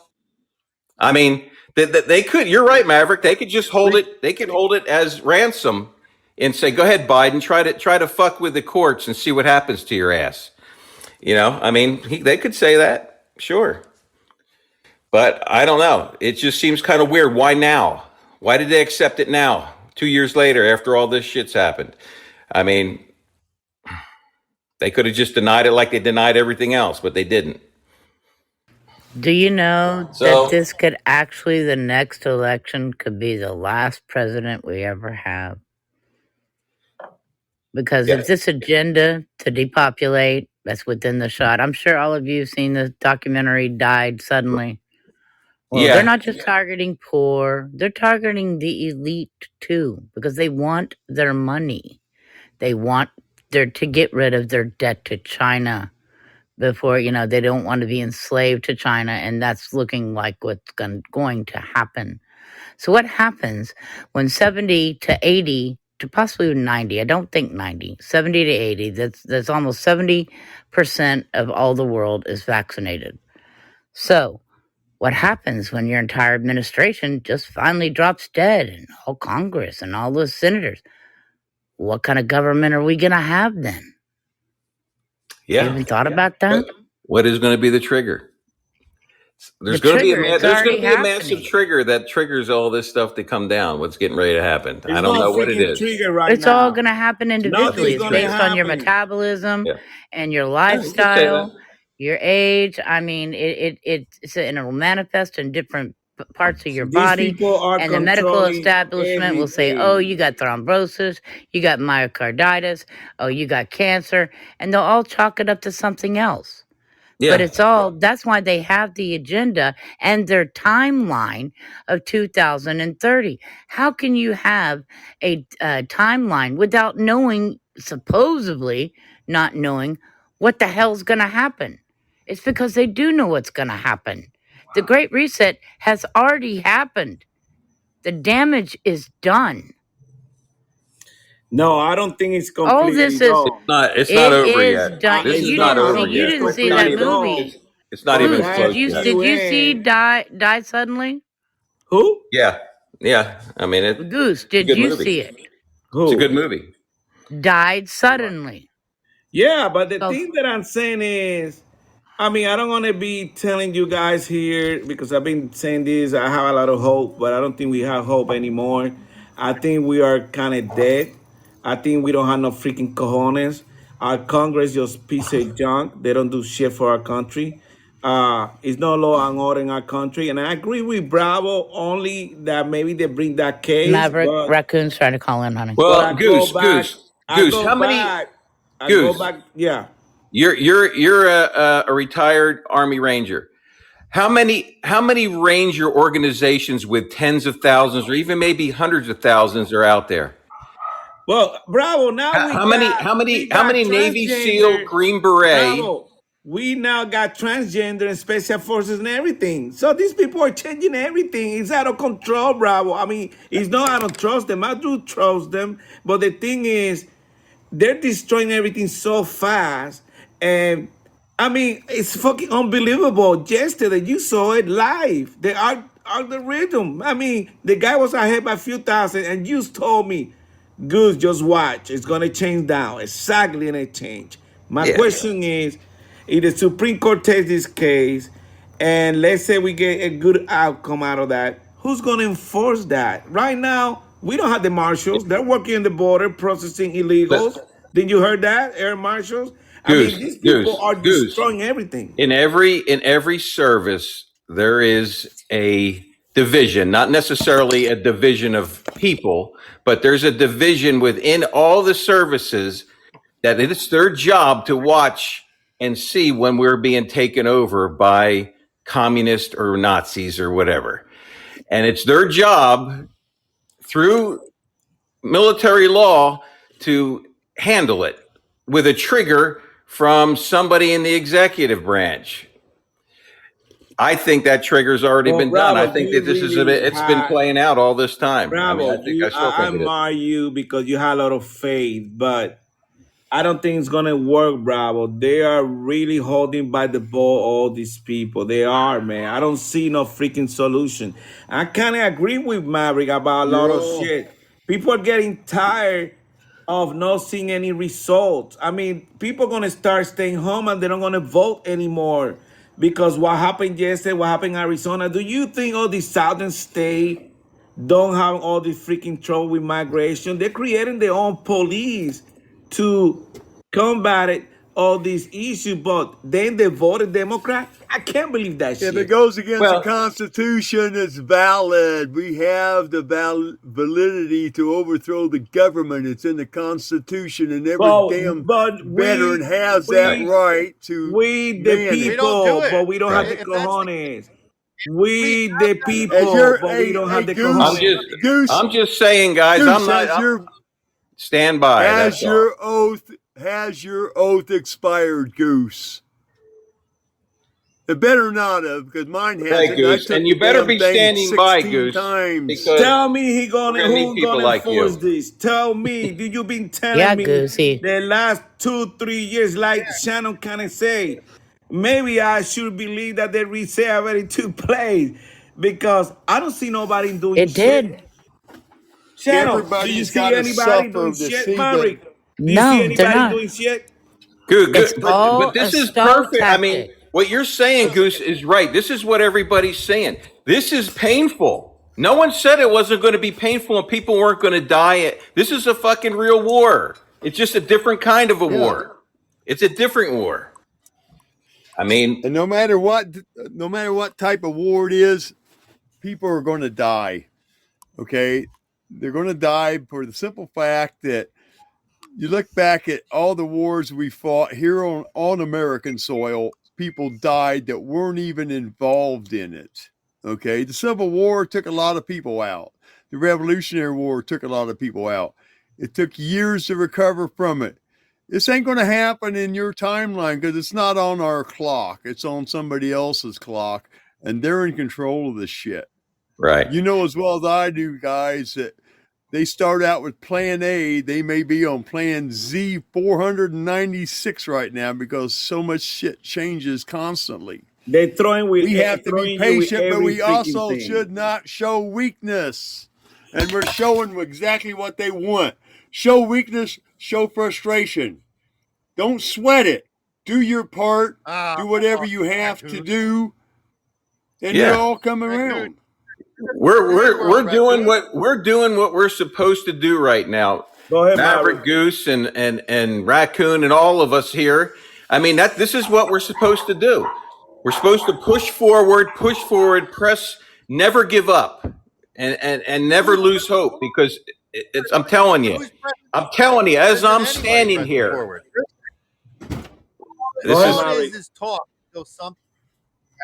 I mean, they could. You're right, Maverick. They could just hold it. They could hold it as ransom and say, "Go ahead, Biden. Try to fuck with the courts and see what happens to your ass." You know, I mean, they could say that, sure. But I don't know. It just seems kind of weird. Why now? Why did they accept it now, 2 years later, after all this shit's happened? I mean, they could have just denied it like they denied everything else, but they didn't. Do you know that this could actually, the next election could be the last president we ever have? Because if this agenda to depopulate, that's within the shot. I'm sure all of you have seen the documentary Died Suddenly. Well, they're not just targeting poor, they're targeting the elite too, because they want their money. They want to get rid of their debt to China before, they don't want to be enslaved to China, and that's looking like what's going to happen. So what happens when 70 to 80 to possibly 90, I don't think 90, 70 to 80, that's almost 70% of all the world is vaccinated. So what happens when your entire administration just finally drops dead and all Congress and all those senators? What kind of government are we going to have then? Yeah. You even thought about that? What is going to be the trigger? There's going to be a massive trigger that triggers all this stuff to come down. What's getting ready to happen? I don't know what it is. It's all going to happen individually. It's based on your metabolism and your lifestyle, your age. I mean, it'll manifest in different parts of your body, and the medical establishment will say, "Oh, you got thrombosis, you got myocarditis, oh, you got cancer," and they'll all chalk it up to something else. Yeah. But that's why they have the agenda and their timeline of 2030. How can you have a timeline without supposedly not knowing what the hell's going to happen? It's because they do know what's going to happen. The Great Reset has already happened. The damage is done. No, I don't think it's completely all this is it's not over yet. Done. You didn't see that movie. It's not even close. Did you see Die Suddenly? Who? Yeah. I mean, Goose, did you see it? It's a good movie. Died Suddenly. Yeah, but the thing that I'm saying is, I mean, I don't want to be telling you guys here, because I've been saying this, I have a lot of hope, but I don't think we have hope anymore. I think we are kind of dead. I think we don't have no freaking cojones. Our Congress just piece of junk. They don't do shit for our country. It's no law and order in our country. And I agree with Bravo, only that maybe they bring that case. Maverick, Raccoon's trying to call in, honey. Well, Goose, how many? Goose, yeah. You're a retired Army Ranger. How many Ranger organizations with tens of thousands or even maybe hundreds of thousands are out there? Well, Bravo, now how many Navy SEAL, Green Beret? Bravo, we now got transgender and special forces and everything. So these people are changing everything. It's out of control, Bravo. I mean, it's not I don't trust them. I do trust them. But the thing is, they're destroying everything so fast. And I mean, it's fucking unbelievable. Yesterday, you saw it live. The algorithm. I mean, the guy was ahead by a few thousand, and you told me, Goose, just watch. It's going to change down. Exactly going to change. My question is, if the Supreme Court takes this case, and let's say we get a good outcome out of that, who's going to enforce that? Right now, we don't have the marshals. They're working on the border, processing illegals. Did you heard that, air marshals? I mean, Goose, these people goose, are goose. destroying everything. In every service, there is a division, not necessarily a division of people, but there's a division within all the services that it's their job to watch and see when we're being taken over by communists or Nazis or whatever. And it's their job through military law to handle it with a trigger from somebody in the executive branch. I think that trigger's already been done. I think that this it's been playing out all this time. Bravo, I admire you because you have a lot of faith, but I don't think it's gonna work, Bravo. They are really holding by the ball, all these people. They are, man. I don't see no freaking solution. I kind of agree with Maverick about a lot of shit. People are getting tired of not seeing any results. I mean, people are gonna start staying home and they're not gonna vote anymore because what happened yesterday, what happened in Arizona. Do you think all these southern states don't have all this freaking trouble with migration? They're creating their own police to combat it, all these issues, but then they voted Democrat. I can't believe that shit. If it goes against the Constitution, it's valid. We have the validity to overthrow the government. It's in the Constitution, and every damn veteran has that right to. We the people, but we don't have the cojones. We the people, but we don't have the cojones. I'm just saying, guys. I'm not. Stand by. Has your oath expired, Goose? It better not have, because mine hasn't. Hey, Goose, and you better be standing by, Goose. Tell me who's gonna enforce this. Tell me. Did you been telling me Goosey. the last 2-3 years, like Shannon kind of say? Maybe I should believe that the reset already took place because I don't see nobody doing shit. It did. Shannon, do you see anybody doing shit, Maverick? Do you see anybody doing shit? Good. But this is perfect. I mean, what you're saying, Goose, is right. This is what everybody's saying. This is painful. No one said it wasn't going to be painful and people weren't going to die. This is a fucking real war. It's just a different kind of a war. It's a different war. I mean, and no matter what type of war it is, people are going to die. Okay, they're going to die for the simple fact that you look back at all the wars we fought here on American soil. People died that weren't even involved in it. Okay, the Civil War took a lot of people out. The Revolutionary War took a lot of people out. It took years to recover from it. This ain't going to happen in your timeline because it's not on our clock. It's on somebody else's clock, and they're in control of this shit. Right. You know as well as I do, guys, that they start out with Plan A. They may be on Plan Z 496 right now because so much shit changes constantly. They're throwing with. We have to be patient, but we also should not show weakness. And we're showing exactly what they want. Show weakness, show frustration. Don't sweat it. Do your part. Do whatever you have to do. And it'll all come around. We're doing what we're supposed to do right now. Go ahead, Maverick, Goose, and Raccoon, and all of us here. I mean, this is what we're supposed to do. We're supposed to push forward, press, never give up, and never lose hope because it's. I'm telling you, as I'm standing here. This is talk until something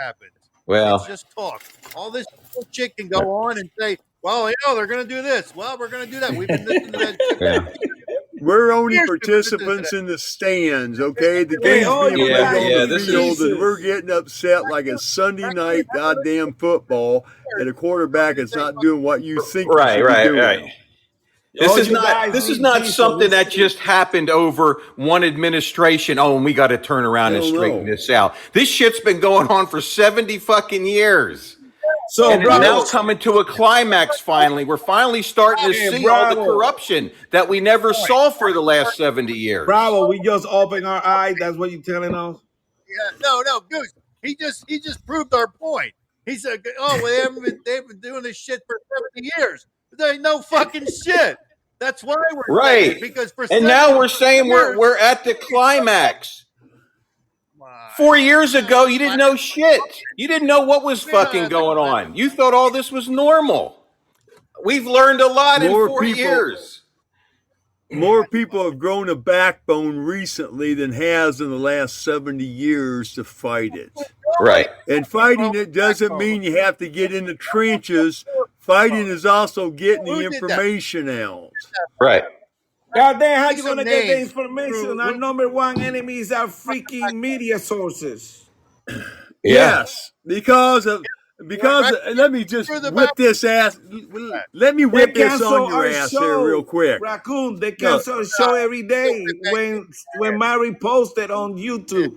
happens. Well, it's just talk. All this shit can go on and say, well, they're going to do this. Well, we're going to do that. We've been listening to that. We're only participants in the stands, okay? The game's being played on the field, and we're getting upset like a Sunday night goddamn football, and a quarterback is not doing what you think he should be doing. Right. This is not something that just happened over one administration. Oh, and we got to turn around and straighten this out. This shit's been going on for 70 fucking years. So and it's now coming to a climax finally. We're finally starting to see all the corruption that we never saw for the last 70 years. Bravo, we just opened our eyes. That's what you're telling us? Yeah, no, Goose. He just proved our point. He said, they've been doing this shit for 70 years. There ain't no fucking shit. That's why we're Right. saying it, because for and now we're saying we're at the climax. 4 years ago, you didn't know shit. You didn't know what was fucking going on. You thought all this was normal. We've learned a lot in 4 years. More people have grown a backbone recently than has in the last 70 years to fight it. Right. And fighting it doesn't mean you have to get in the trenches. Fighting is also getting the information out. Right. God damn, how you gonna get the information? Our number one enemies are freaking media sources. Yes, because let me just whip this ass. Let me whip this on your ass here real quick. Raccoon, they cancel a show every day when Mary posted on YouTube.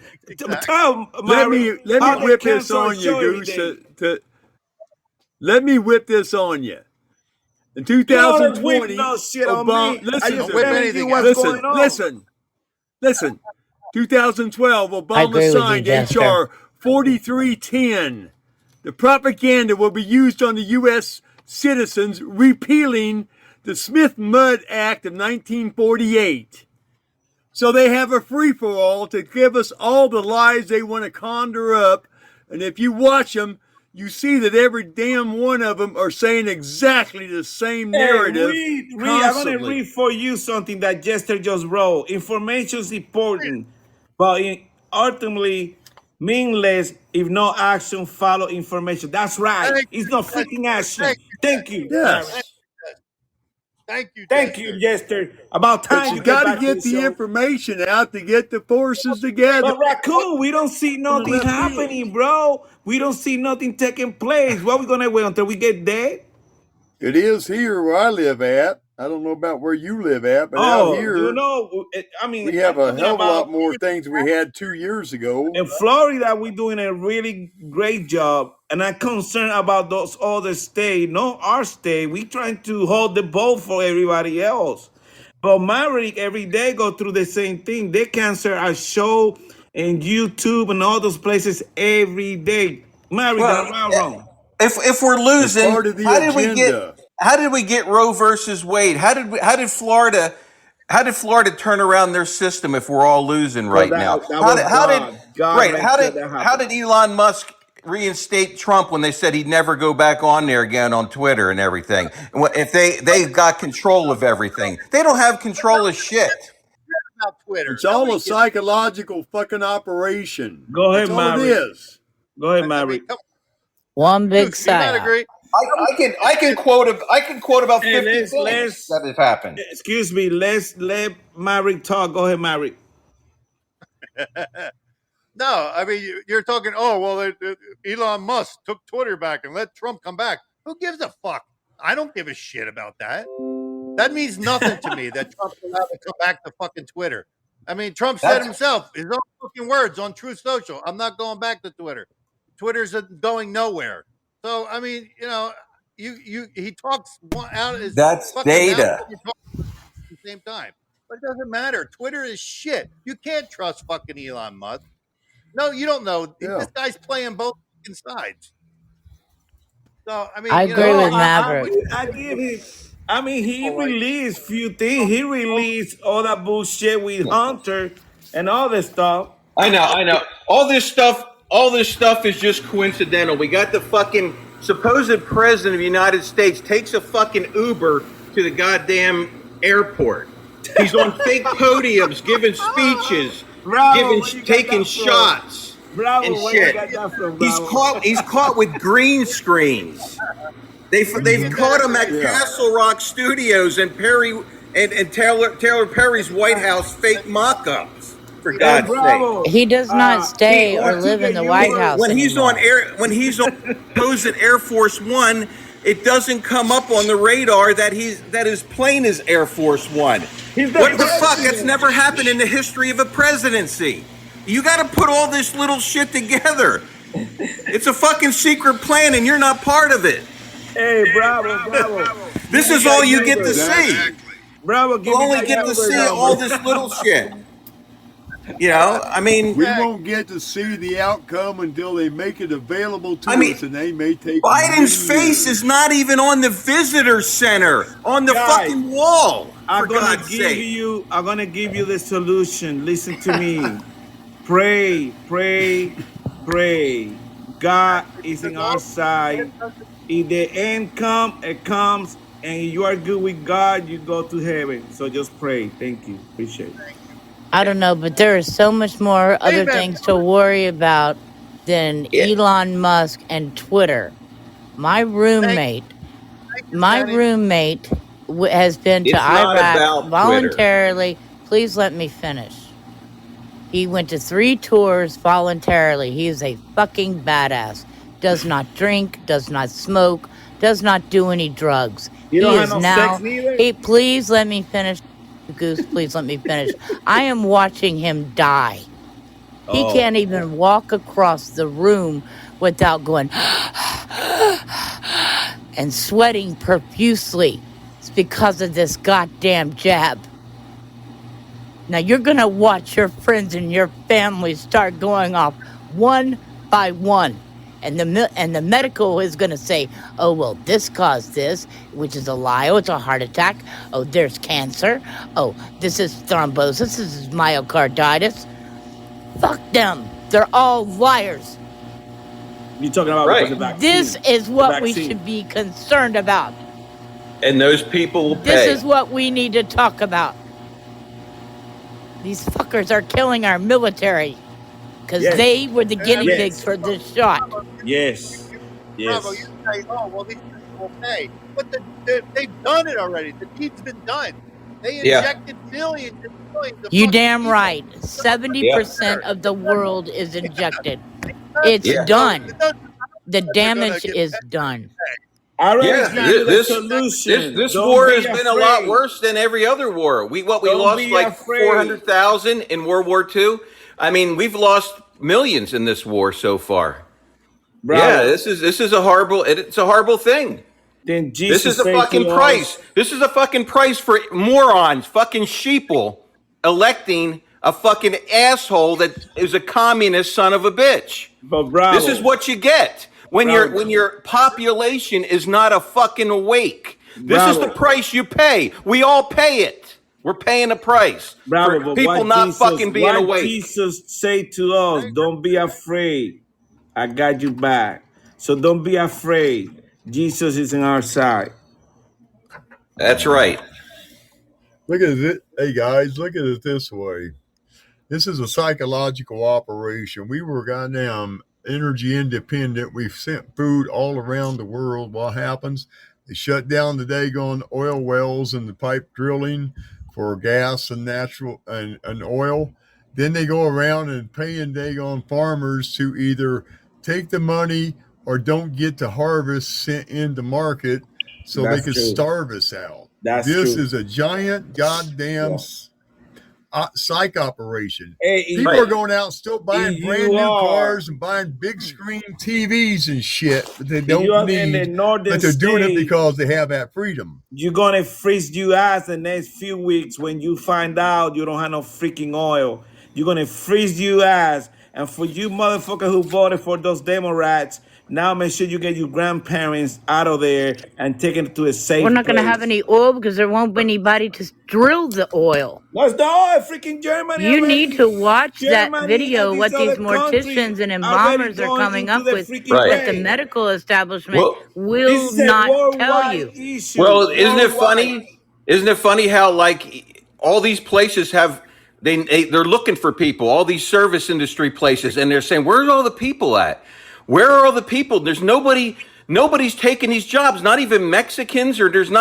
Tell Mary, let me whip this on you, Goose. Let me whip this on you. In 2020, Listen. 2012, Obama signed H.R. 4310. The propaganda will be used on the U.S. citizens repealing the Smith-Mudd Act of 1948. So they have a free-for-all to give us all the lies they want to conjure up. And if you watch them, you see that every damn one of them are saying exactly the same narrative. I'm going to read for you something that Jester just wrote. Information is important, but ultimately meaningless if no action follow information. That's right. It's not freaking action. Thank you. Yes. Thank you, Jester. About time you got to get the information out to get the forces together. But Raccoon, we don't see nothing happening, bro. We don't see nothing taking place. What are we gonna wait until we get dead? It is here where I live at. I don't know about where you live at, but out here, we have a hell of a lot more things we had 2 years ago. In Florida, we're doing a really great job, and I'm concerned about those other states, not our state. We're trying to hold the boat for everybody else. But Maverick every day go through the same thing. They cancel our show and YouTube and all those places every day. Maverick, am I wrong? If we're losing, part of the agenda. How did we get Roe versus Wade? How did Florida turn around their system if we're all losing right now? How did Elon Musk reinstate Trump when they said he'd never go back on there again on Twitter and everything? If they've got control of everything, they don't have control of shit. Twitter. It's all a psychological fucking operation. Go ahead, That's all it is. Go ahead, Maverick. One big psyop. I can quote about 50 things that have happened. Excuse me. Let Maverick talk. Go ahead, Maverick. No, I mean you're talking. Oh well, Elon Musk took Twitter back and let Trump come back. Who gives a fuck? I don't give a shit about that. That means nothing to me that Trump's allowed to come back to fucking Twitter. I mean, Trump said himself, his own fucking words on Truth Social. I'm not going back to Twitter. Twitter's going nowhere. So I mean, he talks out his that's data at the same time, but it doesn't matter. Twitter is shit. You can't trust fucking Elon Musk. No, you don't know. Yeah. This guy's playing both sides. So I mean, I agree with Maverick. I give him. I mean, he released few things. He released all that bullshit with Hunter and all this stuff. I know. All this stuff is just coincidental. We got the fucking supposed president of the United States takes a fucking Uber to the goddamn airport. He's on fake podiums, giving speeches, taking shots and shit. He's caught with green screens. They've caught him at Castle Rock Studios and Taylor Perry's White House fake mock-ups. For God's sake, he does not stay or live in the White House when anymore. When he's on opposing Air Force One, it doesn't come up on the radar that his plane is Air Force One. What the fuck? That's never happened in the history of a presidency. You got to put all this little shit together. It's a fucking secret plan, and you're not part of it. Hey, bravo. This is all you get to see. Bravo, you only get to see all this little shit. I mean, we won't get to see the outcome until they make it available to us, and they may take. Biden's face is not even on the visitor center on the fucking wall. I'm gonna give you the solution. Listen to me. Pray, pray, pray. God is in our side. If the end comes, it comes, and if you are good with God, you go to heaven. So just pray. Thank you. Appreciate it. I don't know, but there is so much more other things to worry about than Elon Musk and Twitter. My roommate has been to Iraq voluntarily. Twitter. Please let me finish. He went to 3 tours voluntarily. He is a fucking badass. Does not drink, does not smoke, does not do any drugs. You don't have no sex neither? Please let me finish, Goose. Please let me finish. I am watching him die. He can't even walk across the room without going and sweating profusely. It's because of this goddamn jab. Now you're going to watch your friends and your family start going off one by one. And the medical is going to say, oh, well, this caused this, which is a lie. Oh, it's a heart attack. Oh, there's cancer. Oh, this is thrombosis. This is myocarditis. Fuck them. They're all liars. You're talking about the vaccine. This is what we should be concerned about. And those people will pay. This is what we need to talk about. These fuckers are killing our military because they were the guinea pigs for this shot. Yes. Bravo, you say, oh, well, these people will pay. But they've done it already. The deed's been done. They injected millions and millions of You damn people. right. 70% of the world is injected. It's done. The damage is done. This war has been a lot worse than every other war. We lost like 400,000 in World War II. I mean, we've lost millions in this war so far. Bravo. Yeah, this is a horrible. It's a horrible thing. Then Jesus this is a fucking price. This is a fucking price for morons, fucking sheeple, electing a fucking asshole that is a communist son of a bitch. But bravo. This is what you get. When your population is not a fucking awake. This is the price you pay. We all pay it. We're paying a price for people not fucking being awake. Jesus say to us, don't be afraid. I got you back. So don't be afraid. Jesus is on our side. That's right. Look at it. Hey guys, look at it this way. This is a psychological operation. We were goddamn energy independent. We've sent food all around the world. What happens? They shut down the daggone oil wells and the pipe drilling for gas and natural and oil. Then they go around and paying daggone farmers to either take the money or don't get the harvest sent into market so they can starve us out. This is a giant goddamn psych operation. People are going out still buying brand new cars and buying big screen TVs and shit that they don't need, but they're doing it because they have that freedom. You're gonna freeze your ass the next few weeks when you find out you don't have no freaking oil. You're gonna freeze your ass. And for you motherfucker who voted for those demo rats, now make sure you get your grandparents out of there and take it to a safe place. We're not going to have any oil because there won't be anybody to drill the oil. What's the oil? Freaking Germany. You need to watch that video, what these morticians and embalmers are coming up with that the medical establishment will not tell you. Well, isn't it funny? Isn't it funny how like all these places have... They're looking for people, all these service industry places, and they're saying, where's all the people at? Where are all the people? There's nobody's taking these jobs, not even Mexicans, or there's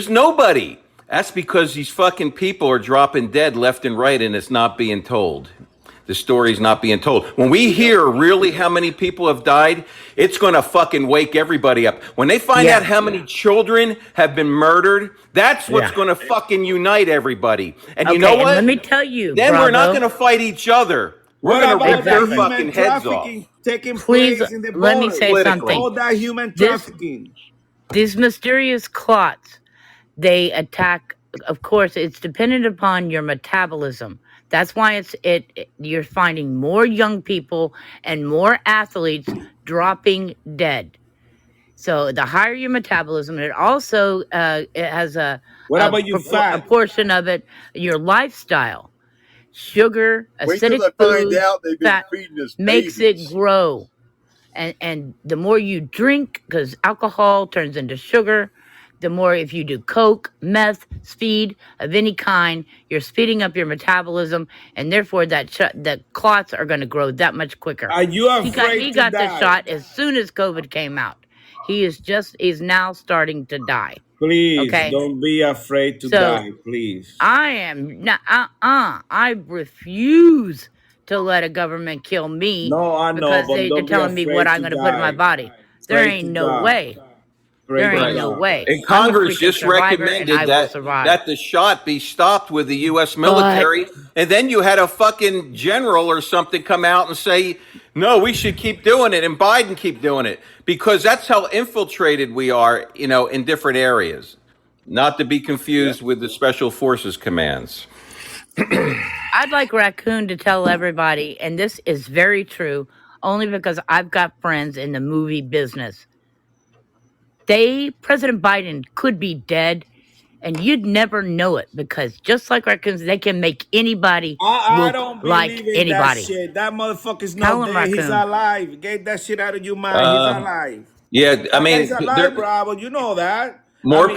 nobody. That's because these fucking people are dropping dead left and right, and it's not being told. The story's not being told. When we hear really how many people have died, it's going to fucking wake everybody up. When they find out how many children have been murdered, that's what's going to fucking unite everybody. And you know what? Let me tell you, then we're not going to fight each other. We're going to rip their fucking heads off. Please, let me say something. All that human trafficking. These mysterious clots, they attack. Of course, it's dependent upon your metabolism. That's why you're finding more young people and more athletes dropping dead. So the higher your metabolism, it also it has What about your a fat? portion of it, your lifestyle, sugar, Wait till acidic they find foods, out they've been fat feeding us makes it babies. grow. And the more you drink, because alcohol turns into sugar, the more if you do coke, meth, speed of any kind, you're speeding up your metabolism, and therefore the clots are going to grow that much quicker. Are you He afraid to got the die? shot as soon as COVID came out. He's now starting to die. Please Okay, don't be afraid to so die, please. I am not. I refuse to let a government kill me No, I know, because but they're don't be telling me what afraid I'm to going to put in my die. body. There Pray ain't to no God. way. Pray There to ain't no God. way. And I'm a Congress freaking just survivor, and I recommended will that survive. the shot be stopped with the U.S. But military, and then you had a fucking general or something come out and say, "No, we should keep doing it," and Biden keep doing it because that's how infiltrated we are, in different areas. Not to be confused with the Special Forces commands. I'd like Raccoon to tell everybody, and this is very true, only because I've got friends in the movie business. President Biden could be dead, and you'd never know it because just like raccoons, they can make anybody I look don't like believe in that anybody. shit. That motherfucker's Tell not him, dead. He's Raccoon. alive. Get that shit out of your mind. He's alive. Yeah, I That guy's mean, alive, Bravo. You know that. more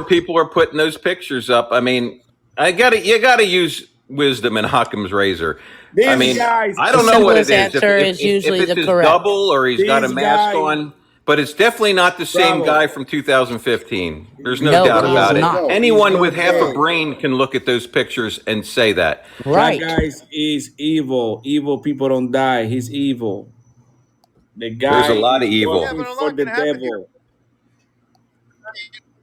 people are putting those pictures up. I mean, you gotta use wisdom in Occam's razor. I These mean, guys, I The don't know what it simplest is. answer is If usually it's the his correct. double or he's got a these mask guys, on, but it's definitely not the same Bravo. guy from 2015. There's no No, doubt he is about it. not. No, Anyone he's with not half a dead. brain can look at those pictures and say that. Right. That guy is evil. Evil people don't die. He's evil. The There's guy a lot of is evil. Yeah, working but a for lot the can happen here. devil.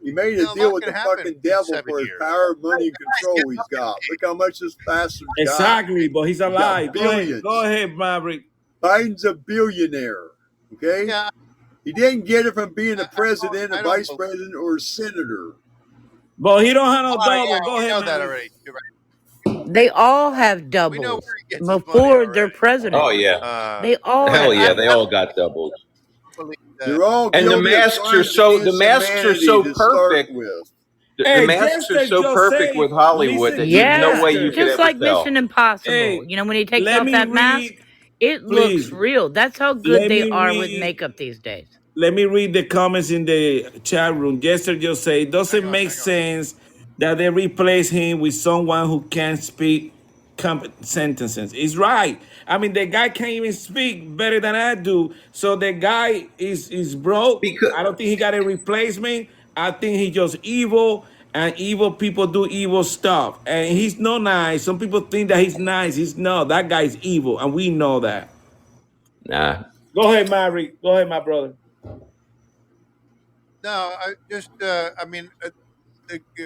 He made A a deal lot with can the happen fucking in devil 7 for his years. power, money, and control he's got. Look how much this bastard got. Exactly, but he's He's got alive. billions. Go ahead, Maverick. Biden's a billionaire. Okay? Yeah, He didn't get it from being a I president, a don't vice believe. president, or a senator. But he don't have no Oh, double. yeah, Go we ahead, know that Maverick. already. You're right. They all have We know doubles where he gets his money before they're already. president. Oh yeah, They all hell have yeah, doubles. they all got doubles. Believe They're that. all And the guilty of masks are crimes so against humanity to start perfect. with. The Hey, masks are Jester, so just perfect say, with Hollywood listen that to there's no Yeah, way you Jester. could just ever like tell. Mission Impossible. Hey, You know, when he takes let off me that mask, read, it looks please. real. That's how good Let they me are with read. makeup these days. Let me read the comments in the chat room. Jester just say it doesn't Hang on, make hang on. sense that they replace him with someone who can't speak sentences. It's right. I mean, the guy can't even speak better than I do. So the guy is broke. Because I don't think he got a replacement. I think he's just evil, and evil people do evil stuff. And he's not nice. Some people think that he's nice. He's not. That guy's evil, and we know that. nah, Go ahead, Mary. Go ahead, my brother. No, I just, I mean,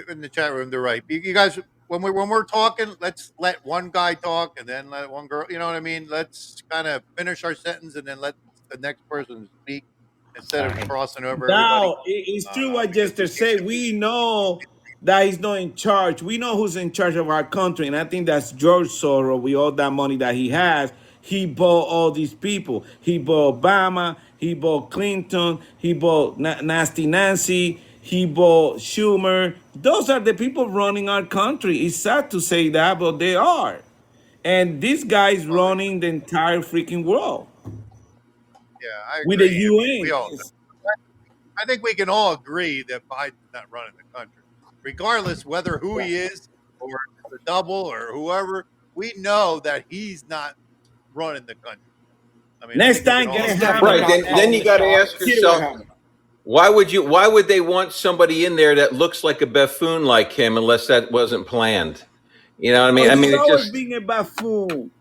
in the chat room, they're right. You guys, when we're talking, let's let one guy talk and then let one girl. You know what I mean? Let's kind of finish our sentence and then let the next person speak instead of crossing over everybody. Now, it's true what Because Jester said. We know that he's not in charge. We know who's in charge of our country, and I think that's George Soros. With all that money that he has, he bought all these people. He bought Obama. He bought Clinton. He bought Nasty Nancy. He bought Schumer. Those are the people running our country. It's sad to say that, but they are. And this guy is running the entire freaking world yeah, I with the agree. I mean, we UN. all. I think we can all agree that Biden's not running the country, regardless whether who he is or the double or whoever. We know that he's not running the country. I mean, I Next think we time, can all get a He's agree. definitely hammer. right. not Then calling you the got to shots. ask Hit it with a yourself, hammer. why would they want somebody in there that looks like a buffoon like him unless that wasn't planned? You know what I mean? Oh, I he's mean, it always just being a buffoon.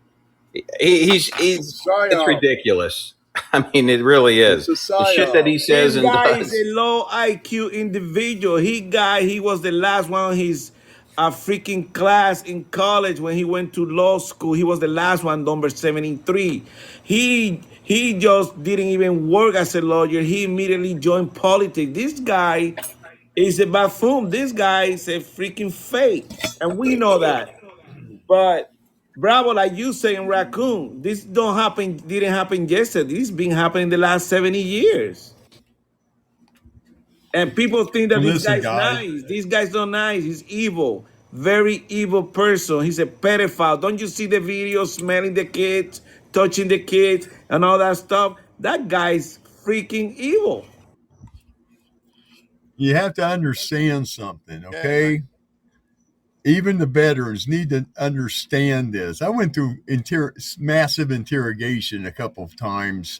he's It's a it's psyop. ridiculous. I mean, it really It's is. a The shit that psyop. he says This and guy is does. a low IQ individual. He was the last one in his freaking class in college when he went to law school. He was the last one, number 73. He just didn't even work as a lawyer. He immediately joined politics. This guy is a buffoon. This guy is a freaking fake. And we know that. But Bravo, like you say in Raccoon, this didn't happen yesterday. This has been happening the last 70 years. And people think that this Listen, guy's guys. nice. This guy's not nice. He's evil. Very evil person. He's a pedophile. Don't you see the video smelling the kids, touching the kids, and all that stuff? That guy's freaking evil. You have to understand something, okay? Even the veterans need to understand this. I went through massive interrogation a couple of times,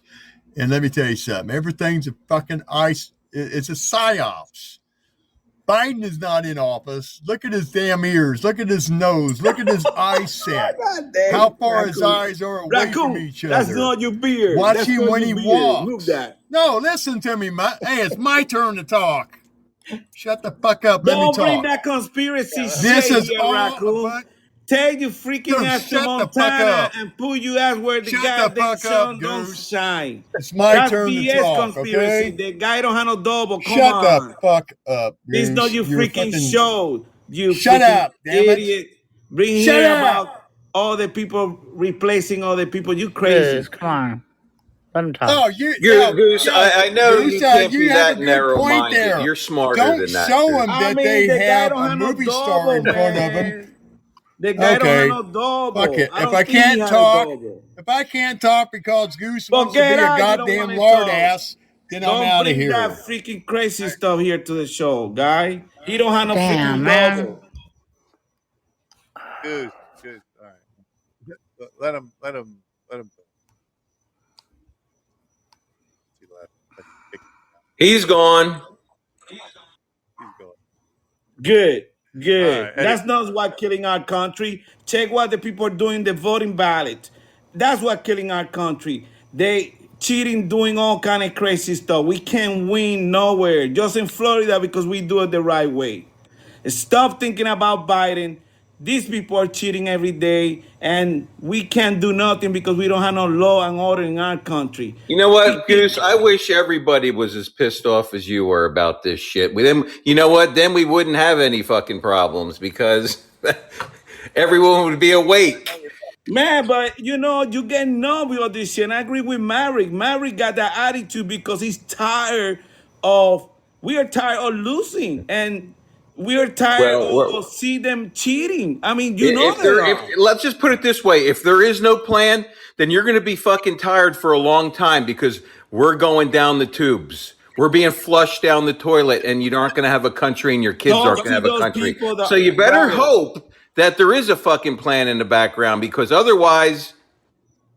and let me tell you something. Everything's a fucking ice. It's a psyops. Biden is not in office. Look at his damn ears. Look at his nose. Look at his eye set. How far his eyes are away from each other. That's not your beard. Watch him when he walks. Move that. No, listen to me. Hey, it's my turn to talk. Shut the fuck up. Let me talk. Don't bring that conspiracy This shit is here, all Raccoon. about. Take your freaking ass to Montana and put you ass where the goddamn sun don't shine. It's my turn BS to talk, conspiracy. okay? The guy don't have no double. Come Shut on. the fuck up. It's not your freaking show. You Shut up, damn it. idiot. Bring Shut here up. about all the people replacing all the people. You crazy. Goose, come on. Let him talk. Oh, Goose, I know Goose, you can't you be have that a good narrow-minded. point there. You're smarter Don't than that. show Goose. them that I mean, they the guy have don't a have no movie star in double, front of man. them. The guy don't Okay. have no double. Fuck it. I If don't I think he can't has a talk, double. if I can't talk because Goose wants to be Forget a out, you don't goddamn wanna lard talk. ass, then I'm Don't out of bring here. that freaking crazy stuff here to the show, guy. He don't have no Damn, freaking man. double. Good. All right. Let him. He's gone. He's going. Good. All right, Eddie. That's not what killing our country. Check what the people are doing the voting ballot. That's what killing our country. They cheating, doing all kind of crazy stuff. We can't win nowhere. Just in Florida because we do it the right way. Stop thinking about Biden. These people are cheating every day, and we can't do nothing because we don't have no law and order in our country. You know what, Goose? I wish everybody was as pissed off as you were about this shit. You know what? Then we wouldn't have any fucking problems because everyone would be awake. Man, but you know, you get numb with all this shit. And I agree with Mary. Mary got that attitude because we are tired of losing. And we are tired of see them cheating. I mean, Let's just put it this way. If there is no plan, then you're going to be fucking tired for a long time because we're going down the tubes. We're being flushed down the toilet and you aren't going to have a country and your kids aren't going to have a country. So you better hope that there is a fucking plan in the background because otherwise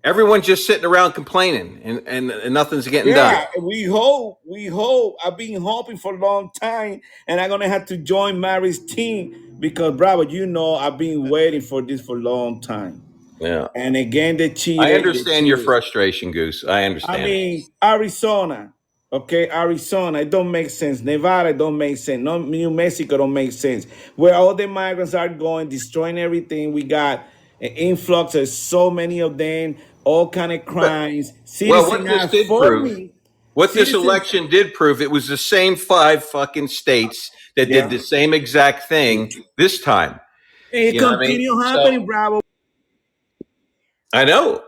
everyone's just sitting around complaining and nothing's getting done. Yeah, we hope. I've been hoping for a long time and I'm going to have to join Mary's team because, bravo, you know, I've been waiting for this for a long time. Yeah. And again, they cheated. I understand your frustration, Goose. I understand. I mean, Arizona, it don't make sense. Nevada don't make sense. No, New Mexico don't make sense. Where all the migrants are going, destroying everything. We got an influx of so many of them, all kind of crimes. What this election did prove, it was the same 5 fucking states that did the same exact thing this time. It continues happening, bravo. I know.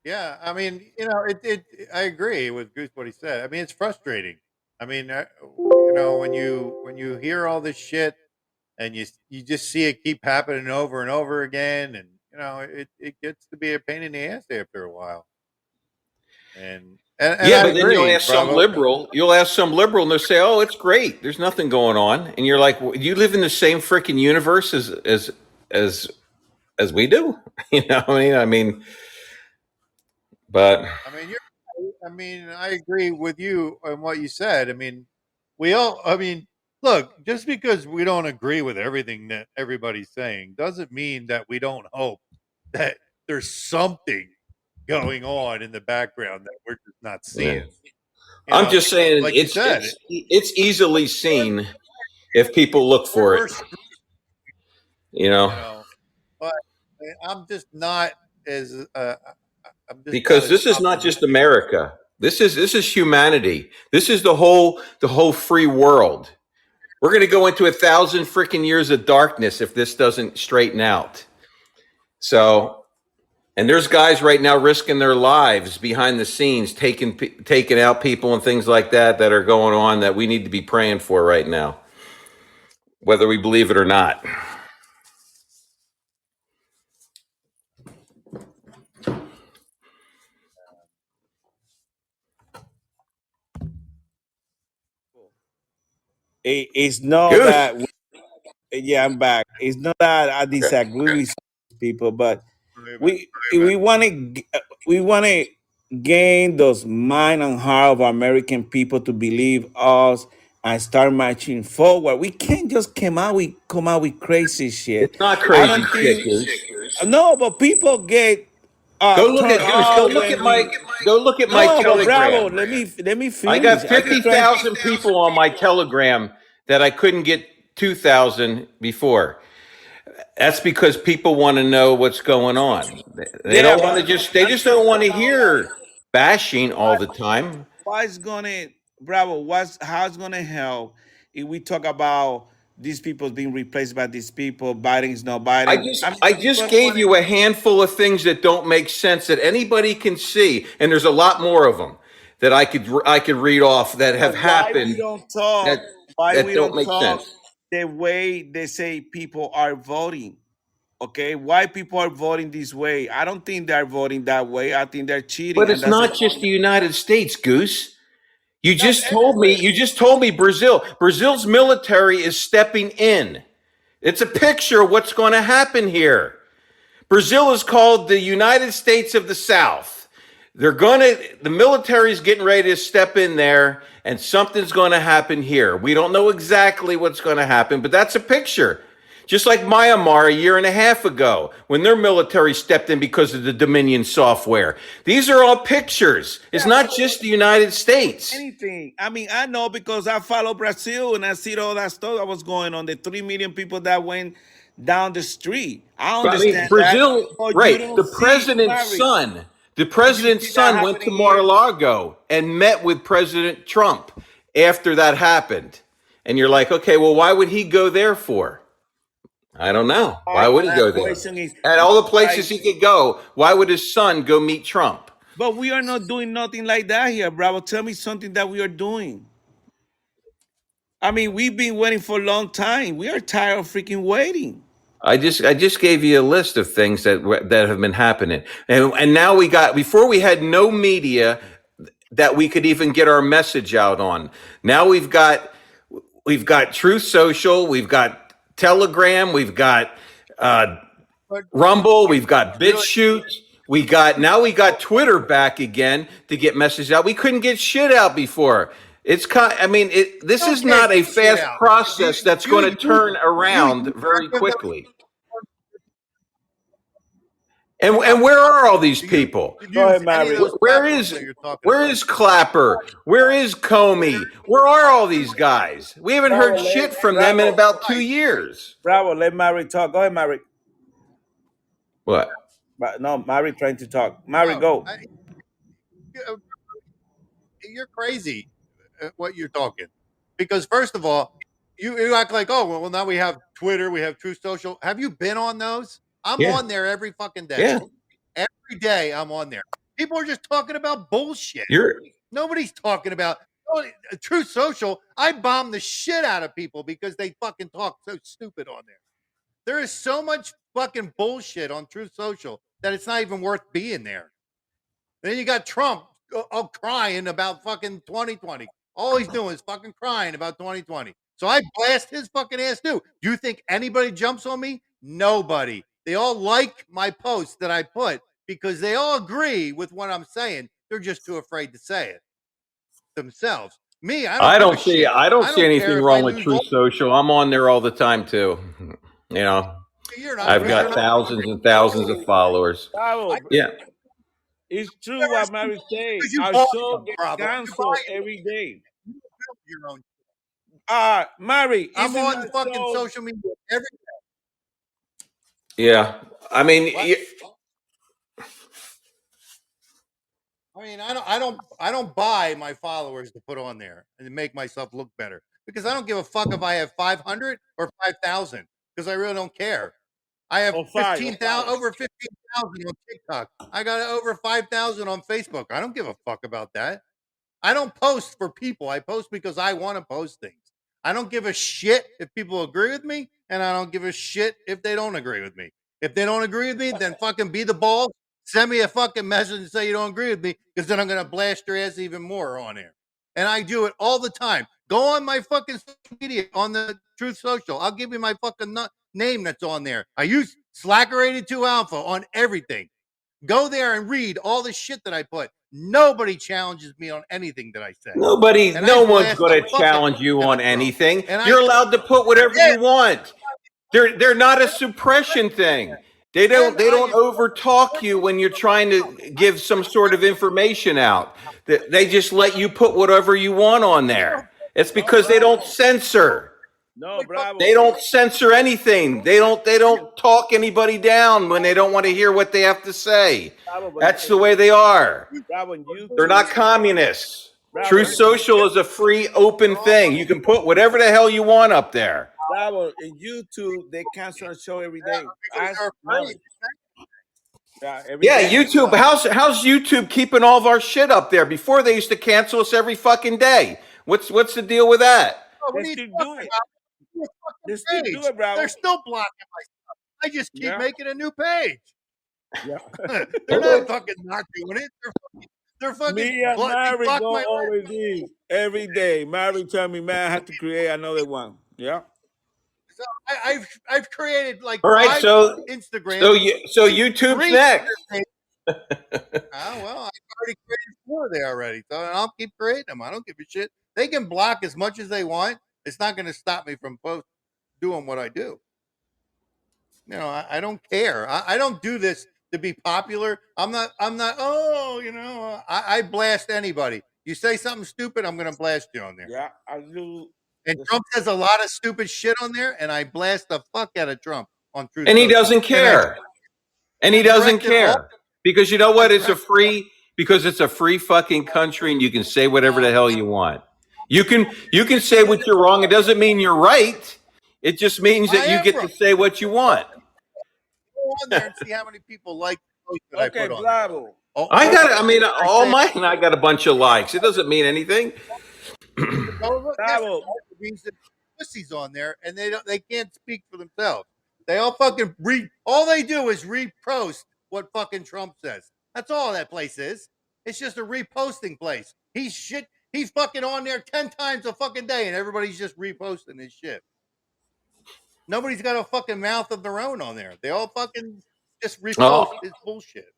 Yeah, I mean, you know, I agree with Goose what he said. I mean, it's frustrating. I mean, you know, when you hear all this shit and you just see it keep happening over and over again, and you know, it gets to be a pain in the ass after a while. And but then you'll ask some liberal, and they'll say, "Oh, it's great. There's nothing going on," and you're like, well, "You live in the same freaking universe as we do," you know what I mean? But I mean, I agree with you on what you said. I mean, look, just because we don't agree with everything that everybody's saying doesn't mean that we don't hope that there's something going on in the background that we're just not seeing. Yeah. I'm just saying, like it's easily seen if people look for it. You know, but I'm just not as because this is not just America. This is humanity. This is the whole free world. We're going to go into 1,000 freaking years of darkness if this doesn't straighten out. So, And there's guys right now risking their lives behind the scenes, taking out people and things like that are going on that we need to be praying for right now, whether we believe it or not. It's not Good. that. Yeah, I'm back. It's not that I disagree with people, but we want to gain those mind and heart of American people to believe us and start marching forward. We can't just come out with crazy shit. It's not I crazy don't think shit. no, but people get Go look turned at Goose. Go off look when at my. Go look at my no, but Bravo, Telegram. let me finish. I got I keep trying- 50,000 people on my Telegram that I couldn't get 2,000 before. That's because people want to know what's going on. They don't want to they just don't want to hear bashing all the time. What's gonna Bravo? How's gonna help if we talk about these people being replaced by these people? Biden is not Biden. I just gave you a handful of things that don't make sense that anybody can see, and there's a lot more of them that I could read off that have happened. We don't talk. that We don't don't make talk sense. the way they say people are voting. Okay, why people are voting this way? I don't think they're voting that way. I think they're cheating. But it's not just the United States, Goose. You just told me Brazil. Brazil's military is stepping in. It's a picture of what's going to happen here. Brazil is called the United States of the South. The military is getting ready to step in there, and something's going to happen here. We don't know exactly what's going to happen, but that's a picture. Just like Myanmar a year and a half ago, when their military stepped in because of the Dominion software. These are all pictures. It's not just the United States. Anything. I mean, I know because I follow Brazil and I see all that stuff that was going on. The 3 million people that went down the street. I understand Brazil, that. right? The president's son went to Mar-a-Lago and met with President Trump after that happened. And you're like, okay, well, why would he go there for? I don't know. Why would he go there? At all the places he could go, why would his son go meet Trump? But we are not doing nothing like that here, Bravo. Tell me something that we are doing. I mean, we've been waiting for a long time. We are tired of freaking waiting. I just gave you a list of things that have been happening, and now before we had no media that we could even get our message out on. Now we've got Truth Social, we've got Telegram, we've got Rumble, we've got BitChute, we got Twitter back again to get messages out. We couldn't get shit out before. This is not a fast process that's going to turn around very quickly. And where are all these people? Where is Clapper? Where is Comey? Where are all these guys? We haven't heard shit from them in about 2 years. Bravo, let Mary talk. Go ahead, Mary. What? No, Mary trying to talk. Mary, go. You're crazy what you're talking. Because first of all, you act like, oh, well, now we have Twitter, we have Truth Social. Have you been on those? I'm on there every fucking day. Yeah. Every day I'm on there. People are just talking about bullshit. Nobody's talking about Truth Social. I bomb the shit out of people because they fucking talk so stupid on there. There is so much fucking bullshit on Truth Social that it's not even worth being there. Then you got Trump crying about fucking 2020. All he's doing is fucking crying about 2020. So I blast his fucking ass too. You think anybody jumps on me? Nobody. They all like my posts that I put because they all agree with what I'm saying. They're just too afraid to say it themselves. Me, I don't see anything wrong with Truth Social. I'm on there all the time too. You know, I've got thousands and thousands of followers. Yeah. It's true what Mary says. Our show gets canceled every day. Mary, I'm on the fucking social media every day. Yeah, I mean, I don't buy my followers to put on there and to make myself look better because I don't give a fuck if I have 500 or 5,000 because I really don't care. I have Oh, five, 15,000, over 15,000 on TikTok. I got over 5,000 on Facebook. I don't give a fuck about that. I don't post for people. I post because I want to post things. I don't give a shit if people agree with me, and I don't give a shit if they don't agree with me. If they don't agree with me, then fucking be the ball. Send me a fucking message and say you don't agree with me, because then I'm going to blast your ass even more on here. And I do it all the time. Go on my fucking social media, on the Truth Social. I'll give you my fucking name that's on there. I use Slacker82Alpha on everything. Go there and read all the shit that I put. Nobody challenges me on anything that I say. No one's going to challenge you on anything. You're allowed to put whatever you want. They're not a suppression thing. They don't overtalk you when you're trying to give some sort of information out. They just let you put whatever you want on there. It's because they don't censor. No, Bravo. They don't censor anything. They don't talk anybody down when they don't want to hear what they have to say. That's the way they are. They're not communists. Truth Social is a free, open thing. You can put whatever the hell you want up there. Bravo, in YouTube, they cancel a show every day. Yeah, YouTube. How's YouTube keeping all of our shit up there? Before they used to cancel us every fucking day. What's the deal with that? They still do it. They still do it, Bravo. They're still blocking my stuff. I just keep making a new page. Yeah. They're not fucking not doing it. They're fucking. Me and Mary go over these every day. Mary tell me, man, I have to create another one. Yeah. So I've created like all right. So Instagram. So YouTube's next. Well, I've already created 4 there already, so I'll keep creating them. I don't give a shit. They can block as much as they want. It's not going to stop me from doing what I do. You know, I don't care. I don't do this to be popular. I'm not. Oh, you know, I blast anybody. You say something stupid, I'm going to blast you on there. Yeah, I do. And Trump says a lot of stupid shit on there, and I blast the fuck out of Trump on Truth. And he doesn't care. And he doesn't care. Because you know what? It's a free fucking country, and you can say whatever the hell you want. You can say what you're wrong. It doesn't mean you're right. It just means that you get to say what you want. Go on there and see how many people like the post that I put on. Bravo. All mine, I got a bunch of likes. It doesn't mean anything. Bravo. Pussies on there, and they can't speak for themselves. They all fucking all they do is repost what fucking Trump says. That's all that place is. It's just a reposting place. He's fucking on there 10 times a fucking day, and everybody's just reposting his shit. Nobody's got a fucking mouth of their own on there. They all fucking just repost his bullshit.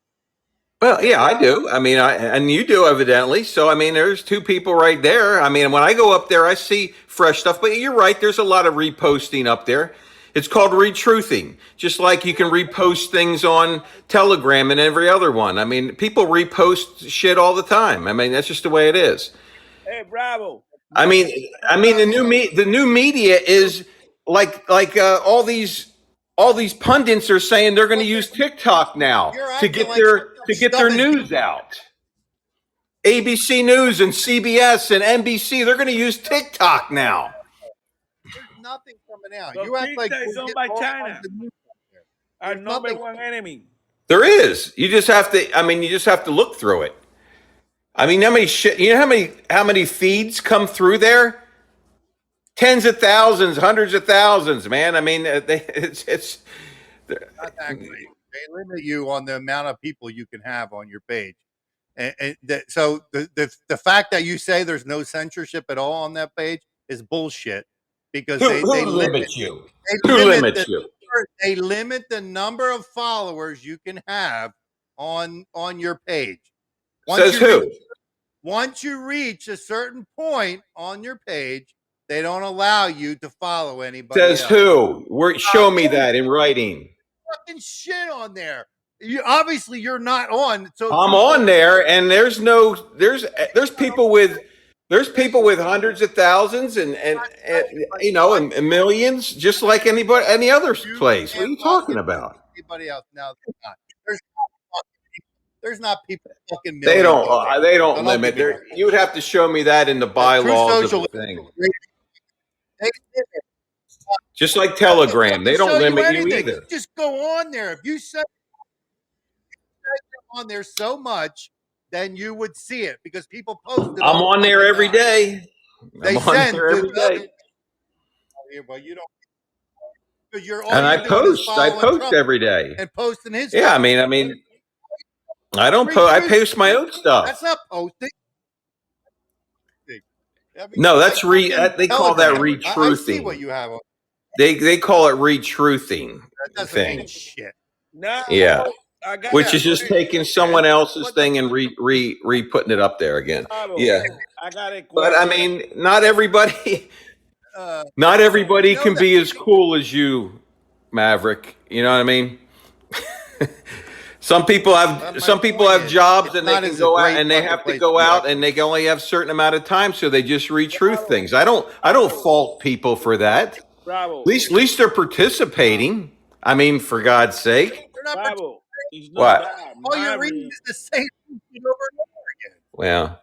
Well, yeah, I do. I mean, and you do, evidently. So, I mean, there's 2 people right there. I mean, when I go up there, I see fresh stuff. But you're right. There's a lot of reposting up there. It's called retruthing, just like you can repost things on Telegram and every other one. I mean, people repost shit all the time. I mean, that's just the way it is. Hey, Bravo. I mean, the new media is like all these pundits are saying they're going to use TikTok now to get their news out. ABC News and CBS and NBC, they're going to use TikTok now. There's nothing coming out. So you act like it's owned by China. Our number one enemy. There is. You just have to look through it. I mean, how many feeds come through there? Tens of thousands, hundreds of thousands, man. I mean, it's not that great. They limit you on the amount of people you can have on your page. So the fact that you say there's no censorship at all on that page is bullshit, because they limit you. They limit the number of followers you can have on your page. Once you reach a certain point on your page, they don't allow you to follow anybody else. Who? Show me that in writing. Fucking shit on there. Obviously you're not on. So I'm on there, and there's people with hundreds of thousands and millions, just like any other place. What are you talking about? Anybody else? No, there's not people fucking. They don't limit. You would have to show me that in the bylaws of the thing. Just like Telegram, they don't limit you either. Just go on there. If you say on there so much, then you would see it because people post it. I'm on there every day. They send every day. Well, you don't. And I post every day. And posting his. Yeah, I mean, I don't post. I post my own stuff. That's not posting. No, that's they call that retruthing. I see what you have on. They call it retruthing. That doesn't mean shit. No, yeah, which is just taking someone else's thing and re-putting it up there again. Yeah, I got it. But I mean, not everybody can be as cool as you, Maverick. You know what I mean? Some people have jobs and they can go out and they have to go out and they can only have a certain amount of time, so they just retruth things. I don't fault people for that. Bravo. At least they're participating. I mean, for God's sake. Bravo. What? All you're reading is the same thing over and over again. Well.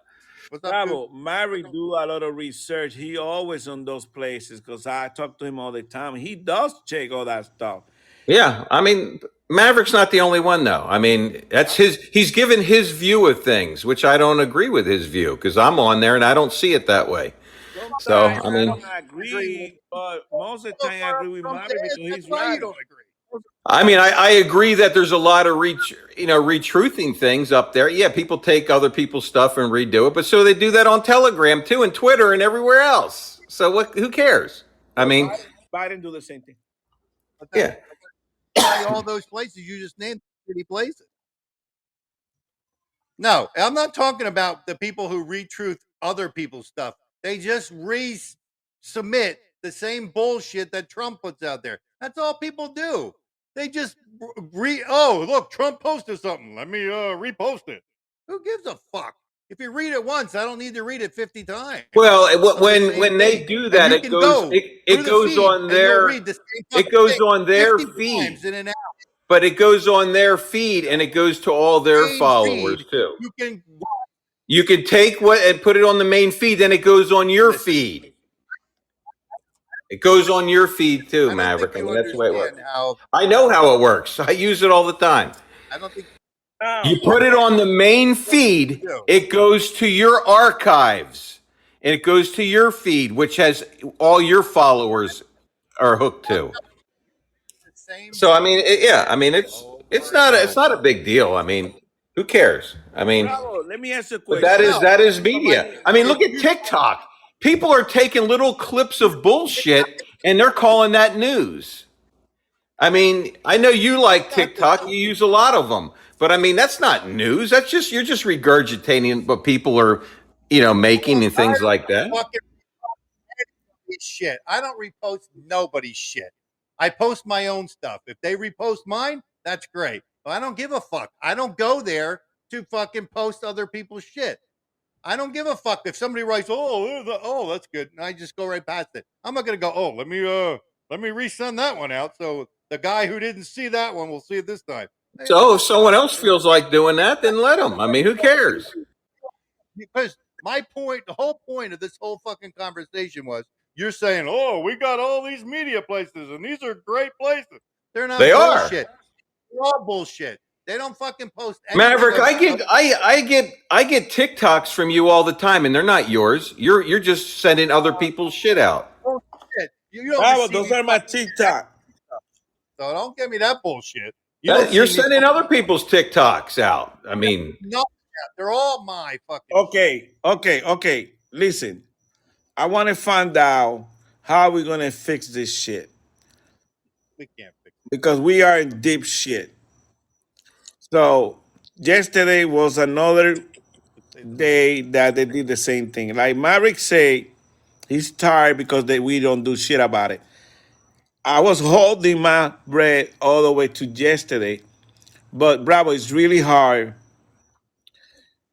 Bravo. Mary do a lot of research. He always on those places because I talk to him all the time. He does check all that stuff. Yeah, I mean, Maverick's not the only one, though. I mean, that's he's given his view of things, which I don't agree with his view because I'm on there and I don't see it that way. So, I mean, I don't agree, but most of the time I agree with Maverick because he's right. Don't agree. I mean, I agree that there's a lot of retruthing things up there. Yeah, people take other people's stuff and redo it, but so they do that on Telegram too, and Twitter and everywhere else. So who cares? I mean, Biden do the same thing. Yeah. All those places you just named, shitty places. No, I'm not talking about the people who retruth other people's stuff. They just resubmit the same bullshit that Trump puts out there. That's all people do. They just look, Trump posted something. Let me repost it. Who gives a fuck? If you read it once, I don't need to read it 50 times. Well, when they do that, it goes on their feed. But it goes on their feed and it goes to all their followers too. You can take and put it on the main feed, then it goes on your feed. It goes on your feed too, Maverick. I mean, that's the way it works. I know how it works. I use it all the time. I don't think you put it on the main feed, it goes to your archives, and it goes to your feed, which has all your followers are hooked to. So I mean, it's not a big deal. I mean, who cares? I mean, let me ask you a question. That is media. I mean, look at TikTok. People are taking little clips of bullshit and they're calling that news. I mean, I know you like TikTok. You use a lot of them. But I mean, that's not news. That's just you're just regurgitating what people are, making and things like that. Shit. I don't repost nobody's shit. I post my own stuff. If they repost mine, that's great. But I don't give a fuck. I don't go there to fucking post other people's shit. I don't give a fuck if somebody writes, oh, that's good, and I just go right past it. I'm not gonna go, let me resend that one out so the guy who didn't see that one will see it this time. So if someone else feels like doing that, then let them. I mean, who cares? Because the whole point of this whole fucking conversation was you're saying, we got all these media places and these are great places. They're not. They bullshit. They're all bullshit. They don't fucking post anything. Maverick, I get TikToks from you all the time, and they're not yours. You're just sending other people's shit out. Oh, shit. Those are my TikTok. So don't give me that bullshit. You're sending other people's TikToks out. I mean, no, they're all my fucking. Okay. Listen, I want to find out how we're gonna fix this shit. We can't fix it because we are in deep shit. So yesterday was another day that they did the same thing. Like Maverick said, he's tired because we don't do shit about it. I was holding my breath all the way to yesterday, but Bravo, it's really hard.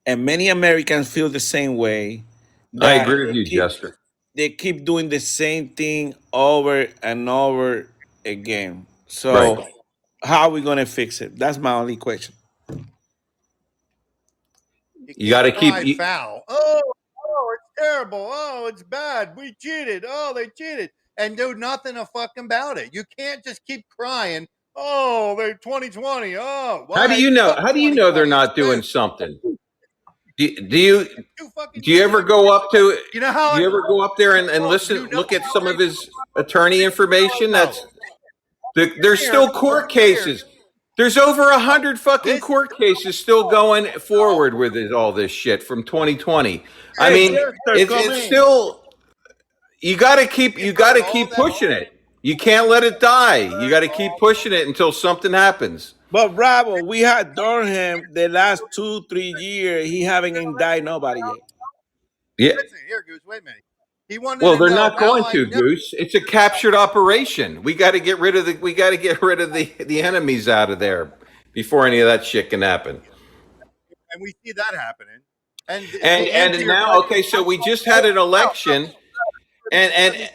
And many Americans feel the same way. I agree with you, Jester. They keep doing the same thing over and over again. So how are we going to fix it? That's my only question. You got to keep foul. Oh, it's terrible. Oh, it's bad. We cheated. Oh, they cheated. and do nothing about it. You can't just keep crying. Oh, they're 2020. Oh, how do you know? How do you know they're not doing something? Do you ever go up to? You know how? Do you ever go up there and listen? Look at some of his attorney information. There's still court cases. There's over 100 fucking court cases still going forward with all this shit from 2020. I mean, it's still. You got to keep pushing it. You can't let it die. You got to keep pushing it until something happens. But Bravo, we had done him the last 2-3 years. He haven't indicted nobody yet. Yeah. Listen, here, Goose. Wait a minute. He wanted Well, to they're know not going how to, Goose. It's a captured operation. We got to get rid of the enemies out of there before any of that shit can happen. And we see that happening. And now, okay, so we just had an election, and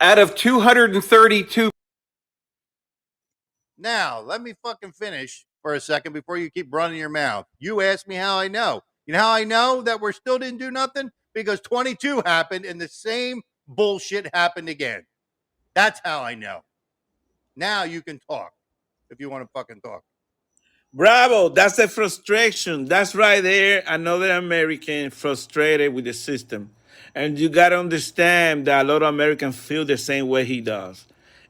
out of 232. Now, let me fucking finish for a second before you keep running your mouth. You asked me how I know. You know how I know that we still didn't do nothing? Because 22 happened and the same bullshit happened again. That's how I know. Now you can talk if you want to fucking talk. Bravo, that's a frustration. That's right there, another American frustrated with the system. And you got to understand that a lot of Americans feel the same way he does.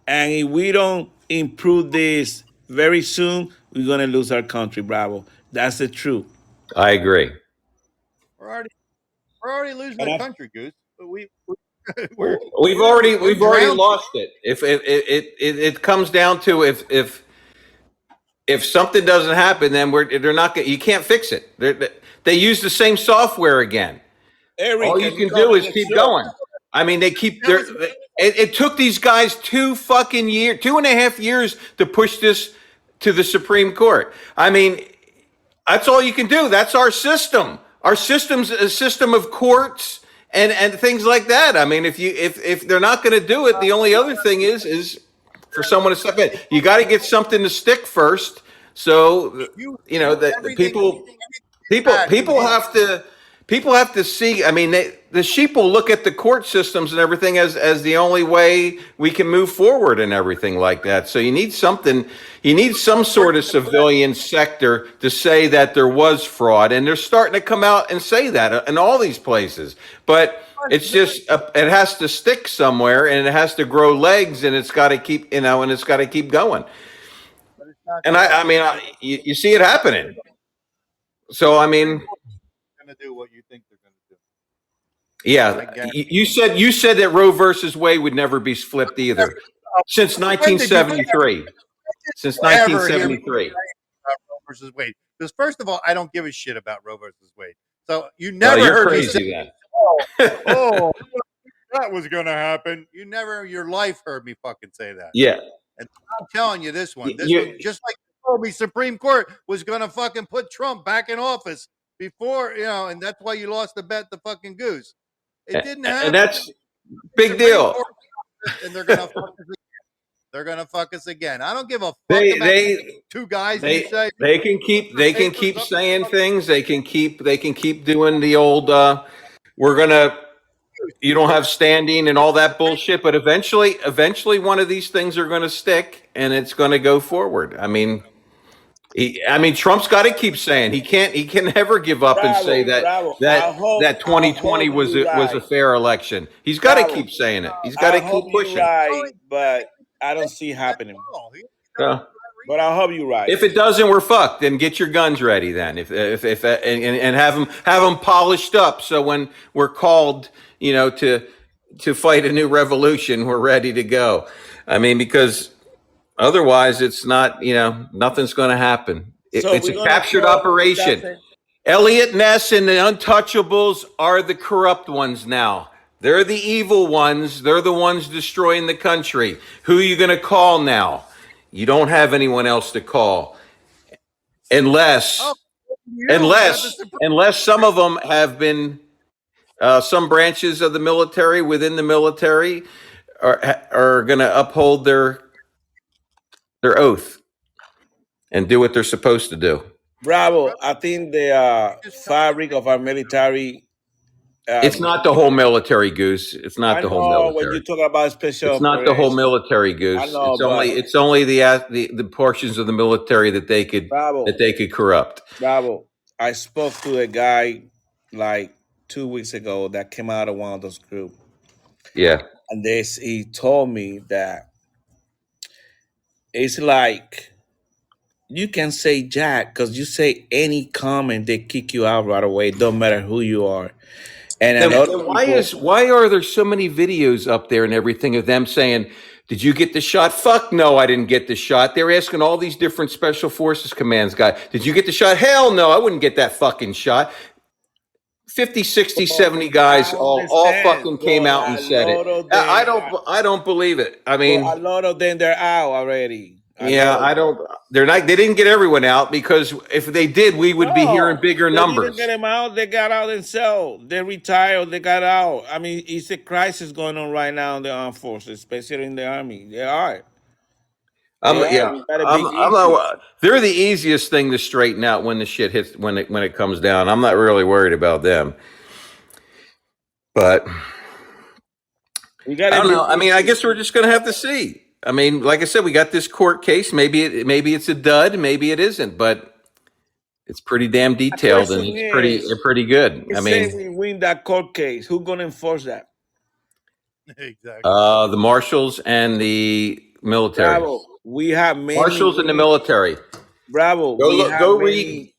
And if we don't improve this very soon, we're going to lose our country, Bravo. That's the truth. I agree. We're already losing the country, Goose. But we've already lost it. If it comes down to if something doesn't happen, then they're not. You can't fix it. They use the same software again. Eric, all you can do is keep going. I mean, they keep. It took these guys 2.5 years to push this to the Supreme Court. I mean, that's all you can do. That's our system. Our system's a system of courts and things like that. I mean, if they're not going to do it, the only other thing is for someone to step in. You got to get something to stick first. So you know that the people have to see. I mean, the sheep will look at the court systems and everything as the only way we can move forward and everything like that. So you need something. You need some sort of civilian sector to say that there was fraud, and they're starting to come out and say that in all these places. But it's just it has to stick somewhere, and it has to grow legs, and it's got to keep and it's got to keep going. And I mean, you see it happening. So I mean, going to do what you think they're going to do. Yeah, you said that Roe versus Wade would never be flipped either. Since 1973. Since 1973. Roe versus Wade. Because first of all, I don't give a shit about Roe versus Wade. So you never heard me say that. Oh, that was going to happen. You never in your life heard me fucking say that. Yeah. And I'm telling you this one. This one, just like the Supreme Court was going to fucking put Trump back in office before, and that's why you lost the bet to fucking Goose. It didn't happen. And that's big deal. And they're going to fuck us again. They're going to fuck us again. I don't give a fuck about two guys who say they can keep saying things. They can keep doing the old you don't have standing and all that bullshit, but eventually one of these things are going to stick and it's going to go forward. I mean, Trump's got to keep saying he can never give up and say that 2020 was a fair election. He's got to keep saying it. He's got to keep pushing. Right, but I don't see it happening. But I hope you're right. If it doesn't, we're fucked. Then get your guns ready. Then if and have them polished up so when we're called, to fight a new revolution, we're ready to go. I mean, because otherwise, it's not, nothing's going to happen. It's a captured operation. Elliot Ness and the Untouchables are the corrupt ones now. They're the evil ones. They're the ones destroying the country. Who are you going to call now? You don't have anyone else to call, unless some of them have been, some branches of the military within the military are going to uphold their oath and do what they're supposed to do. Bravo. I think the fabric of our military It's not the whole military, Goose. It's not the whole military. When you talk about special it's not the whole military, Goose. I know, it's only the portions of the military that they could corrupt. Bravo. I spoke to a guy like 2 weeks ago that came out of one of those groups. Yeah. And he told me that it's like you can say Jack because you say any comment, they kick you out right away. It don't matter who you are. And why are there so many videos up there and everything of them saying, "Did you get the shot?" Fuck no, I didn't get the shot. They're asking all these different special forces commands guys, "Did you get the shot?" Hell no, I wouldn't get that fucking shot. 50, 60, 70 guys all fucking came out and said it. I don't believe it. I mean, a lot of them, they're out already. They're not. They didn't get everyone out because if they did, we would be hearing bigger numbers. They didn't get them out. They got out themselves. They retired. They got out. I mean, it's a crisis going on right now in the armed forces, especially in the army. They are. They're the easiest thing to straighten out when the shit hits when it comes down. I'm not really worried about them, but I don't know. I mean, I guess we're just gonna have to see. I mean, like I said, we got this court case. Maybe it's a dud. Maybe it isn't, but it's pretty damn detailed and it's pretty good. I mean, say we win that court case, who's gonna enforce that? Exactly. The marshals and the military. Bravo. We have many marshals in the military. Bravo. Go read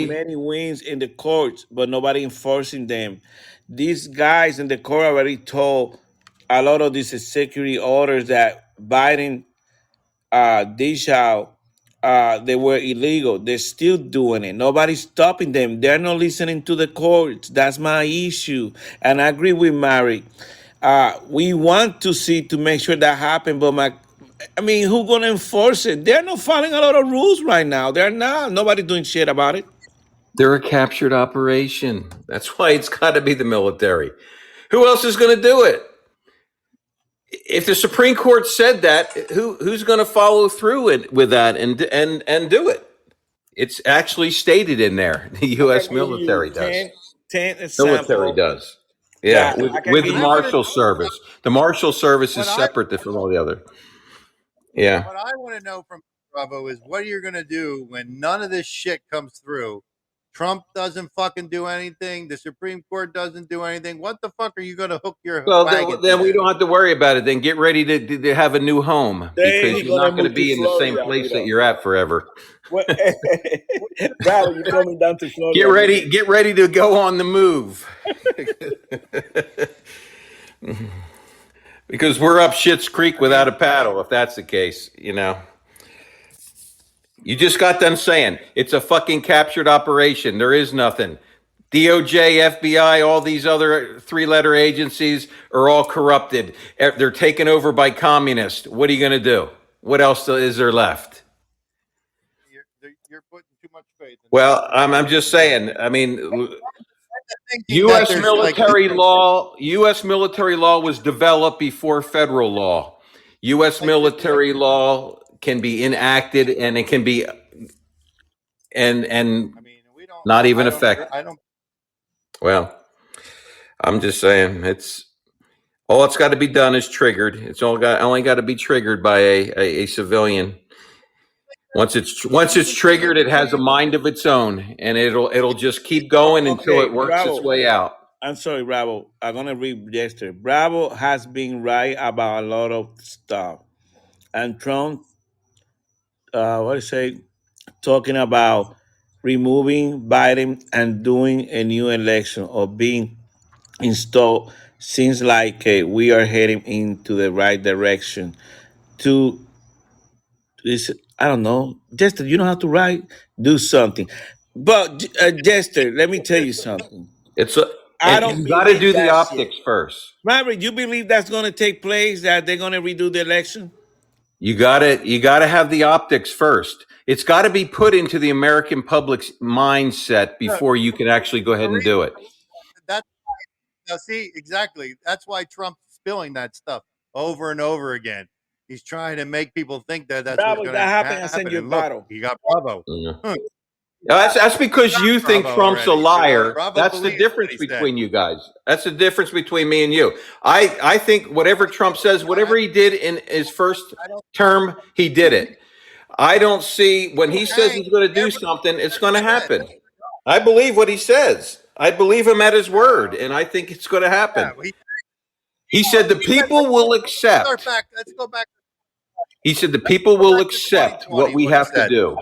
many wins in the courts, but nobody enforcing them. These guys in the court already told a lot of these executive orders that Biden dish out, they were illegal. They're still doing it. Nobody's stopping them. They're not listening to the courts. That's my issue. And I agree with Mary. We want to make sure that happens, but who's going to enforce it? They're not following a lot of rules right now. They're not. Nobody's doing shit about it. They're a captured operation. That's why it's got to be the military. Who else is going to do it? If the Supreme Court said that, who's going to follow through with that and do it? It's actually stated in there. The U.S. military does. 10 military does. Yeah, with the Marshal Service. The Marshal Service is separate from all the other. Yeah. What I want to know from Bravo is what you're going to do when none of this shit comes through. Trump doesn't fucking do anything. The Supreme Court doesn't do anything. What the fuck are you going to hook your wagon then we don't have to worry about it. Then get ready to have a new home because you're not going to be in the same place that you're at forever. Bravo, you're coming down to Florida. Get ready to go on the move. Because we're up Schitt's Creek without a paddle, if that's the case, you know. You just got done saying it's a fucking captured operation. There is nothing. DOJ, FBI, all these other three-letter agencies are all corrupted. They're taken over by communists. What are you going to do? What else is there left? You're putting too much faith in Well, I'm just saying. I mean, U.S. military law was developed before federal law. U.S. military law can be enacted and it can be not even effective. Well, I'm just saying it's got to be done is triggered. It's only got to be triggered by a civilian. Once it's triggered, it has a mind of its own, and it'll just keep going until it works its way out. I'm sorry, Bravo. I'm gonna read yesterday. Bravo has been right about a lot of stuff, and Trump, talking about removing Biden and doing a new election or being installed seems like we are heading into the right direction. I don't know, Jester, you don't have to write, do something. But Jester, let me tell you something. You got to do the optics first. Maverick, you believe that's going to take place, that they're going to redo the election? You got to have the optics first. It's got to be put into the American public's mindset before you can actually go ahead and do it. Exactly. That's why Trump's spilling that stuff over and over again. He's trying to make people think that's what's going to happen. I send you a bottle. He got Bravo. Yeah. That's because you think Bravo Trump's a already. liar. Bravo That's the believes what difference he said. between you guys. That's the difference between me and you. I think whatever Trump says, whatever he did in his first term, he did it. I don't see when he says he's going to do something, it's going to happen. I believe what he says. I believe him at his word, and I think it's going to happen. He said the people will accept. Let's go back. He said the people will accept what we have to do.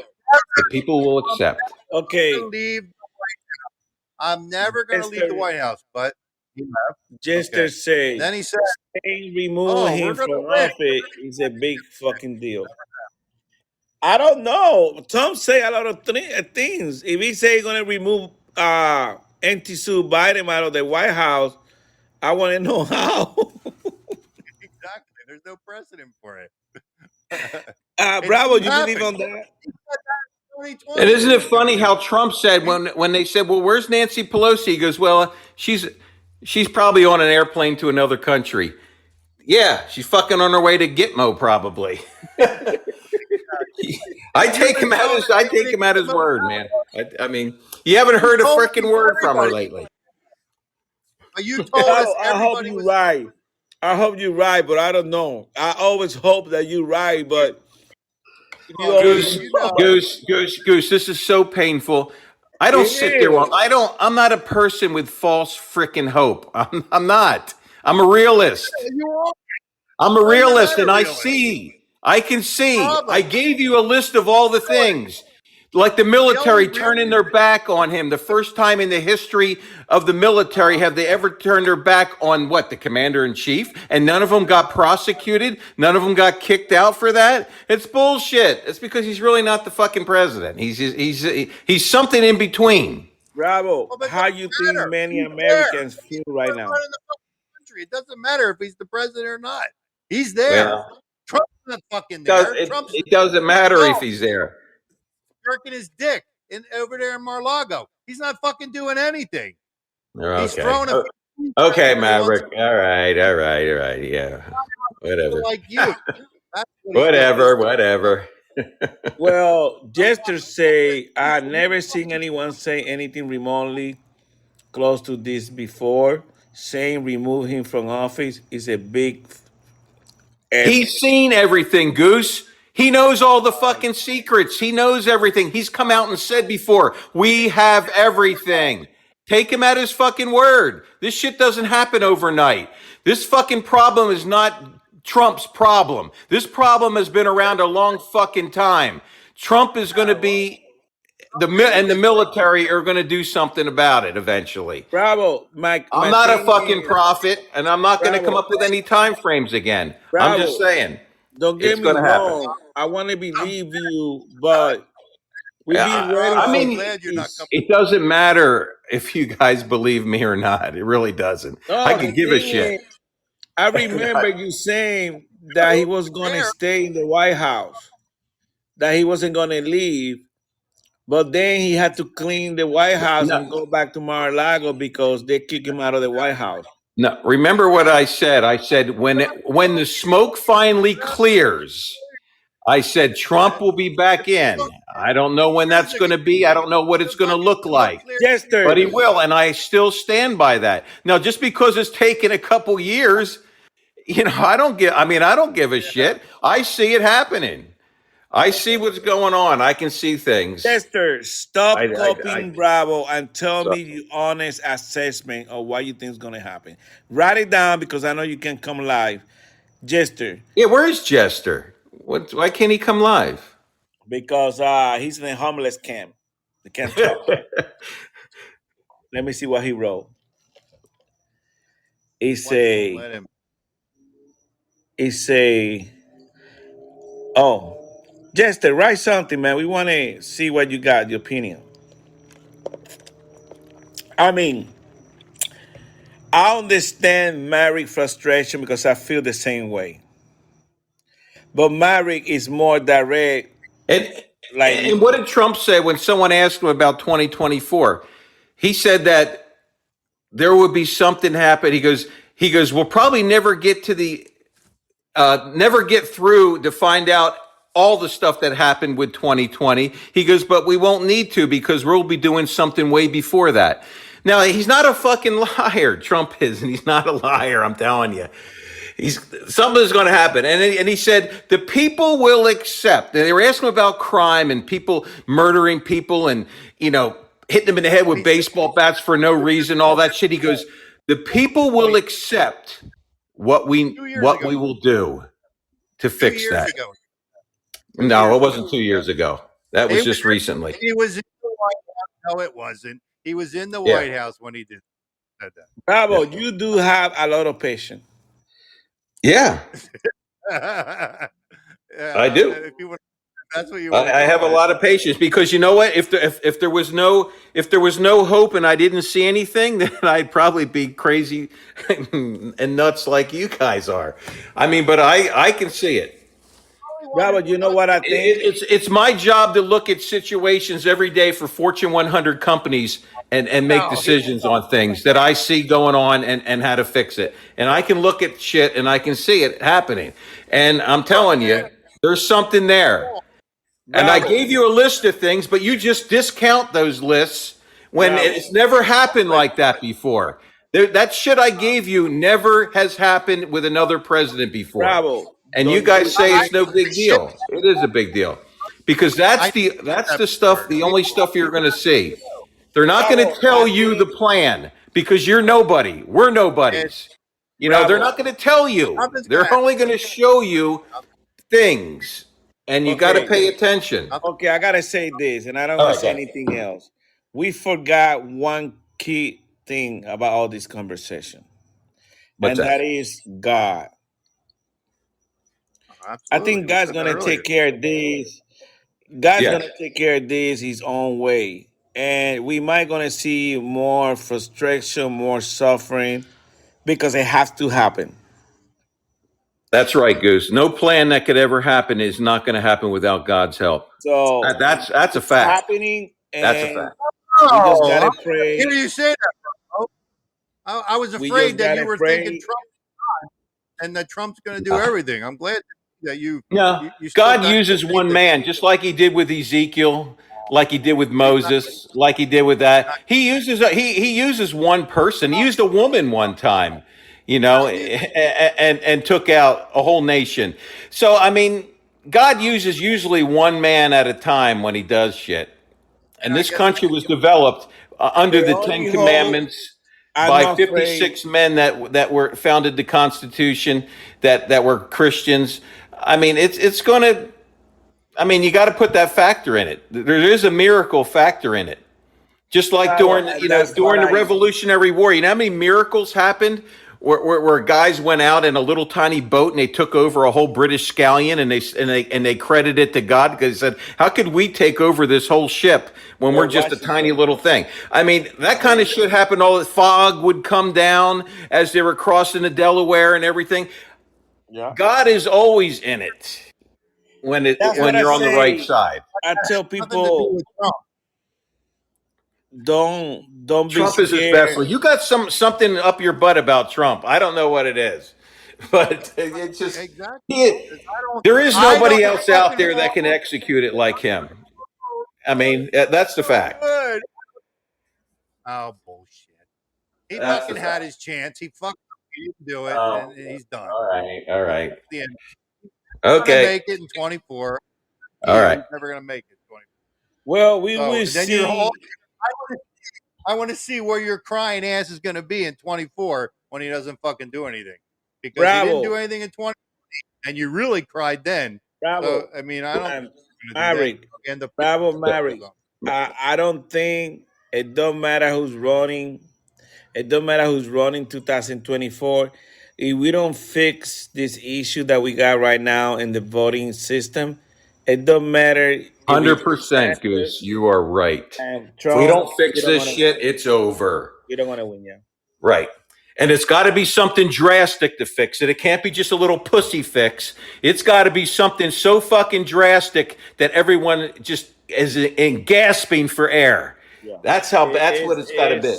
The people will accept. Okay. I'm never going to leave the White House, but Jester say. Then he said, remove him from office is a big fucking deal. I don't know. Tom say a lot of things. If he say he's gonna remove anti-Sue Biden out of the White House, I want to know how. Exactly. There's no precedent for it. Bravo, you believe on that? And isn't it funny how Trump said when they said, "Well, where's Nancy Pelosi?" He goes, "Well, she's probably on an airplane to another country." Yeah, she's fucking on her way to Gitmo, probably. I take him at his word, man. I mean, you haven't heard a freaking word from her lately. You told us I hope you're right. I hope you're right, but I don't know. I always hope that you're right, but Goose, this is so painful. I don't sit there. I'm not a person with false freaking hope. I'm not. I'm a realist. I'm a realist, and I can see. I gave you a list of all the things. Like the military turning their back on him. The first time in the history of the military have they ever turned their back on the commander-in-chief? And none of them got prosecuted? None of them got kicked out for that? It's bullshit. It's because he's really not the fucking president. He's something in between. Bravo. How you think many Americans feel right now? It doesn't matter if he's the president or not. He's there. Well, Trump's not fucking there. It doesn't matter if he's there. Jerking his dick over there in Mar-a-Lago. He's not fucking doing anything. Okay. He's throwing a okay, Maverick. All right. Yeah. Whatever. Like you. Whatever. Well, Jester say I've never seen anyone say anything remotely close to this before. Saying remove him from office is a big. He's seen everything, Goose. He knows all the fucking secrets. He knows everything. He's come out and said before, we have everything. Take him at his fucking word. This shit doesn't happen overnight. This fucking problem is not Trump's problem. This problem has been around a long fucking time. Trump is going to be the military are going to do something about it eventually. Bravo, Mike. I'm not a fucking prophet, and I'm not going to come up with any time frames again. Bravo. I'm just saying. Don't get me wrong. Happen. I want to believe you, but we've been ready. I mean, it doesn't matter if you guys believe me or not. It really doesn't. I can give a shit. I remember you saying that he was going to stay in the White House, that he wasn't going to leave, but then he had to clean the White House and go back to Mar-a-Lago because they kicked him out of the White House. No, remember what I said? I said when the smoke finally clears, I said Trump will be back in. I don't know when that's going to be. I don't know what it's going to look like. But he will, and I still stand by that. Now, just because it's taken a couple years, I don't give a shit. I see it happening. I see what's going on. I can see things. Jester, stop copying Bravo and tell me your honest assessment of what you think is going to happen. Write it down because I know you can come live. Jester. Yeah, where is Jester? Why can't he come live? Because he's in a homeless camp. They can't talk. Let me see what he wrote. He say, Jester, write something, man. We want to see what you got, your opinion. I mean, I understand Marek's frustration because I feel the same way. But Marek is more direct. And what did Trump say when someone asked him about 2024? He said that there would be something happen. He goes, we'll probably never get through to find out all the stuff that happened with 2020. He goes, but we won't need to because we'll be doing something way before that. Now, he's not a fucking liar. Trump is, and he's not a liar, I'm telling you. Something's going to happen. And he said, the people will accept. And they were asking about crime and people murdering people and, hitting them in the head with baseball bats for no reason, all that shit. He goes, the people will accept what we will do to fix that. Ago. No, it wasn't 2 years ago. That was just recently. He was in the White House. No, it wasn't. He was in the White House when he said that. Bravo, you do have a lot of patience. Yeah. I do. That's what you. I have a lot of patience because you know what? If there was no hope and I didn't see anything, then I'd probably be crazy and nuts like you guys are. I mean, but I can see it. Bravo, you know what I think? It's my job to look at situations every day for Fortune 100 companies and make decisions on things that I see going on and how to fix it. And I can look at shit and I can see it happening. And I'm telling you, there's something there. And I gave you a list of things, but you just discount those lists when it's never happened like that before. That shit I gave you never has happened with another president before. Bravo. And you guys say it's no big deal. It is a big deal because that's the stuff, the only stuff you're going to see. They're not going to tell you the plan because you're nobody. We're nobodies. They're not going to tell you. They're only going to show you things, and you got to pay attention. Okay, I got to say this, and I don't want to say anything else. We forgot one key thing about all this conversation, that is God. Absolutely. I think God's going to take care of this. God's going to take care of this his own way. And we might going to see more frustration, more suffering, because it has to happen. That's right, Goose. No plan that could ever happen is not going to happen without God's help. So that's a fact. Happening, and that's a fact. We just got to pray. Hear you say that, bro. I was afraid that you were thinking Trump and that Trump's going to do everything. I'm glad that you. Yeah, God uses one man, just like He did with Ezekiel, like He did with Moses, like He did with that. He uses one person. He used a woman one time, and took out a whole nation. So I mean, God uses usually one man at a time when He does shit. And this country was developed under the Ten Commandments by 56 men that were founded the Constitution that were Christians. I mean, it's going to. I mean, you got to put that factor in it. There is a miracle factor in it. Just like during the Revolutionary War, you know how many miracles happened where guys went out in a little tiny boat and they took over a whole British scallion and they credited it to God because they said, how could we take over this whole ship when we're just a tiny little thing? I mean, that kind of shit happened. All the fog would come down as they were crossing the Delaware and everything. Yeah. God is always in it when you're on the right side. I tell people, don't be Trump scared. Is his best friend. You got something up your butt about Trump. I don't know what it is, but it's just there is nobody else out there that can execute it like him. I mean, that's the fact. Oh, bullshit. He fucking had his chance. He fucking didn't do it, and he's done. All right. Yeah. Okay. Make it in 24. All right. He's never gonna make it. 24. Well, we will see. I want to see where your crying ass is going to be in 24 when he doesn't fucking do anything, because he didn't do anything in 20, and you really cried then. Bravo. So, I mean, I don't. Married. Bravo, married. I don't think it don't matter who's running. It don't matter who's running 2024. If we don't fix this issue that we got right now in the voting system, it don't matter. 100%, Goose. You are right. If we don't fix this shit, it's over. You don't want to win, yeah. Right. And it's got to be something drastic to fix it. It can't be just a little pussy fix. It's got to be something so fucking drastic that everyone just is gasping for air. Yeah. That's what it's got to be.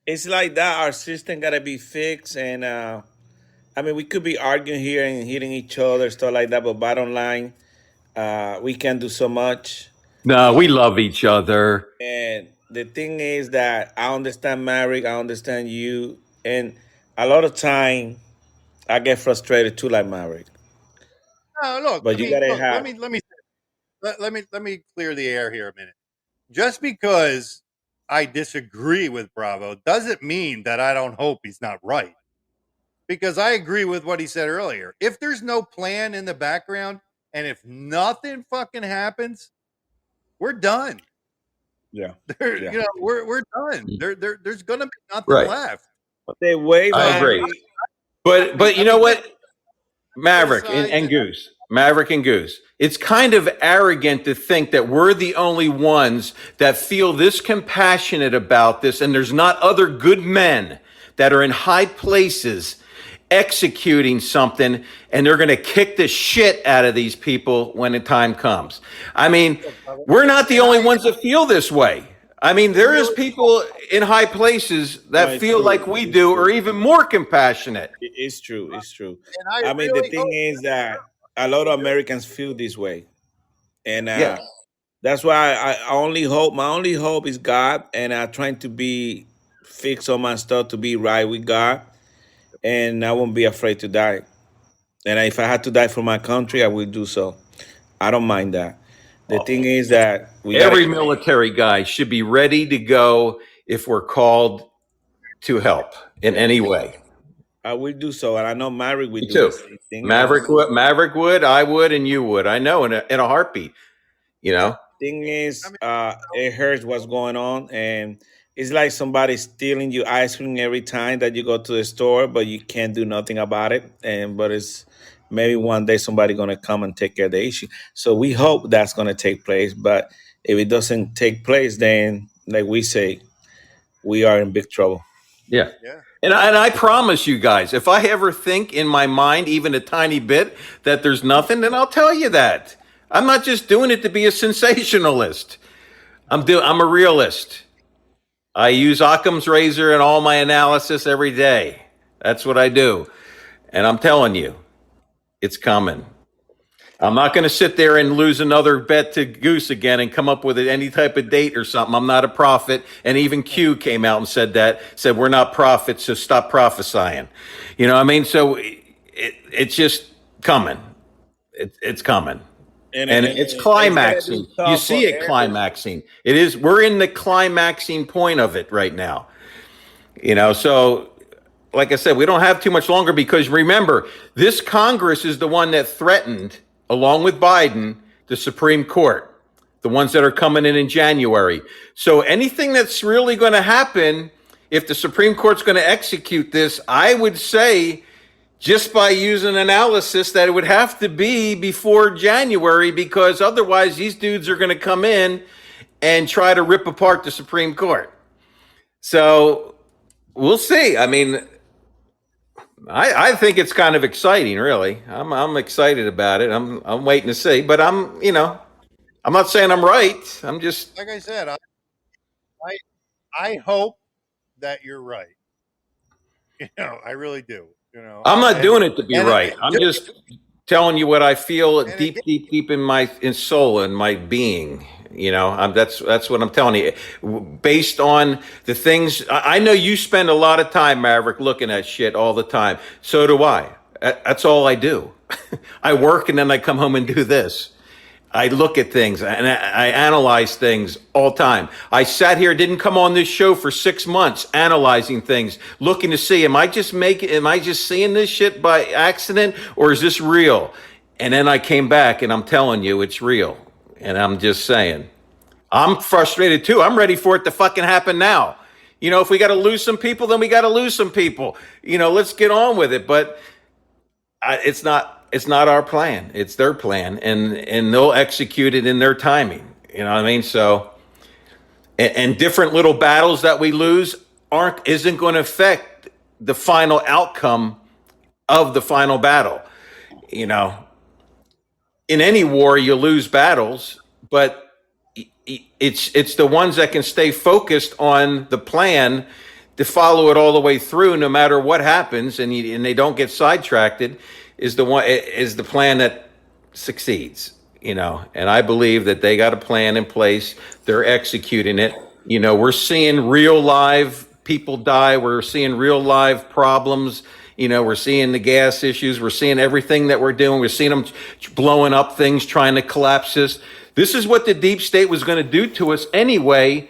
It's like that. Our system got to be fixed. And, I mean, we could be arguing here and hitting each other, stuff like that. But bottom line, We can do so much. No, we love each other. And the thing is that I understand Marek, I understand you, and a lot of time I get frustrated too, like Marek. No, look. But I you mean, gotta look. have. Let me clear the air here a minute. Just because I disagree with Bravo doesn't mean that I don't hope he's not right. Because I agree with what he said earlier. If there's no plan in the background and if nothing fucking happens, we're done. Yeah. You know, we're done. There's gonna be nothing Right. left. The way I agree. But you know what? Maverick and Goose. Maverick and Goose. It's kind of arrogant to think that we're the only ones that feel this compassionate about this, and there's not other good men that are in high places executing something, and they're going to kick the shit out of these people when the time comes. I mean, we're not the only ones that feel this way. I mean, there is people in high places that feel like we do, or even more compassionate. It's true. It's true. I mean, the thing is that a lot of Americans feel this way, and that's why I only hope. My only hope is God, and I'm trying to be fix all my stuff to be right with God, and I won't be afraid to die. And if I had to die for my country, I will do so. I don't mind that. The thing is that every military guy should be ready to go if we're called to help in any way. I will do so, and I know Maverick will Me do too. the same thing. Maverick would, I would, and you would. I know in a heartbeat. You know. Thing is, it hurts what's going on, and it's like somebody stealing your ice cream every time that you go to the store, but you can't do nothing about it. But it's maybe one day somebody gonna come and take care of the issue. So we hope that's gonna take place. But if it doesn't take place, then like we say, we are in big trouble. Yeah. And I promise you guys, if I ever think in my mind even a tiny bit that there's nothing, then I'll tell you that. I'm not just doing it to be a sensationalist. I'm a realist. I use Occam's razor in all my analysis every day. That's what I do. And I'm telling you, it's coming. I'm not going to sit there and lose another bet to Goose again and come up with any type of date or something. I'm not a prophet. And even Q came out and said we're not prophets, so stop prophesying. You know what I mean? So it's just coming. It's coming. And it's climaxing. You see it climaxing. It is. We're in the climaxing point of it right now. You know, so like I said, we don't have too much longer because remember, this Congress is the one that threatened, along with Biden, the Supreme Court, the ones that are coming in January. So anything that's really going to happen, if the Supreme Court's going to execute this, I would say, just by using analysis, that it would have to be before January, because otherwise these dudes are going to come in and try to rip apart the Supreme Court. So we'll see. I mean, I think it's kind of exciting, really. I'm excited about it. I'm waiting to see, but I'm not saying I'm right. I'm just, like I said, I hope that you're right. You know, I really do. You know, I'm not doing it to be right. I'm just telling you what I feel deep in my soul and my being. You know, that's what I'm telling you. Based on the things I know, you spend a lot of time, Maverick, looking at shit all the time. So do I. That's all I do. I work and then I come home and do this. I look at things and I analyze things all the time. I sat here, didn't come on this show for 6 months, analyzing things, looking to see, am I just seeing this shit by accident, or is this real? And then I came back and I'm telling you it's real. And I'm just saying, I'm frustrated too. I'm ready for it to fucking happen now. You know, if we got to lose some people, then we got to lose some people. You know, let's get on with it. But it's not our plan. It's their plan, and they'll execute it in their timing. You know what I mean? So, and different little battles that we lose isn't going to affect the final outcome of the final battle. You know, in any war, you lose battles, but it's the ones that can stay focused on the plan to follow it all the way through, no matter what happens, and they don't get sidetracked. Is the plan that succeeds. and I believe that they got a plan in place. They're executing it. We're seeing real live people die. We're seeing real live problems. We're seeing the gas issues. We're seeing everything that we're doing. We're seeing them blowing up things, trying to collapse this. This is what the deep state was going to do to us anyway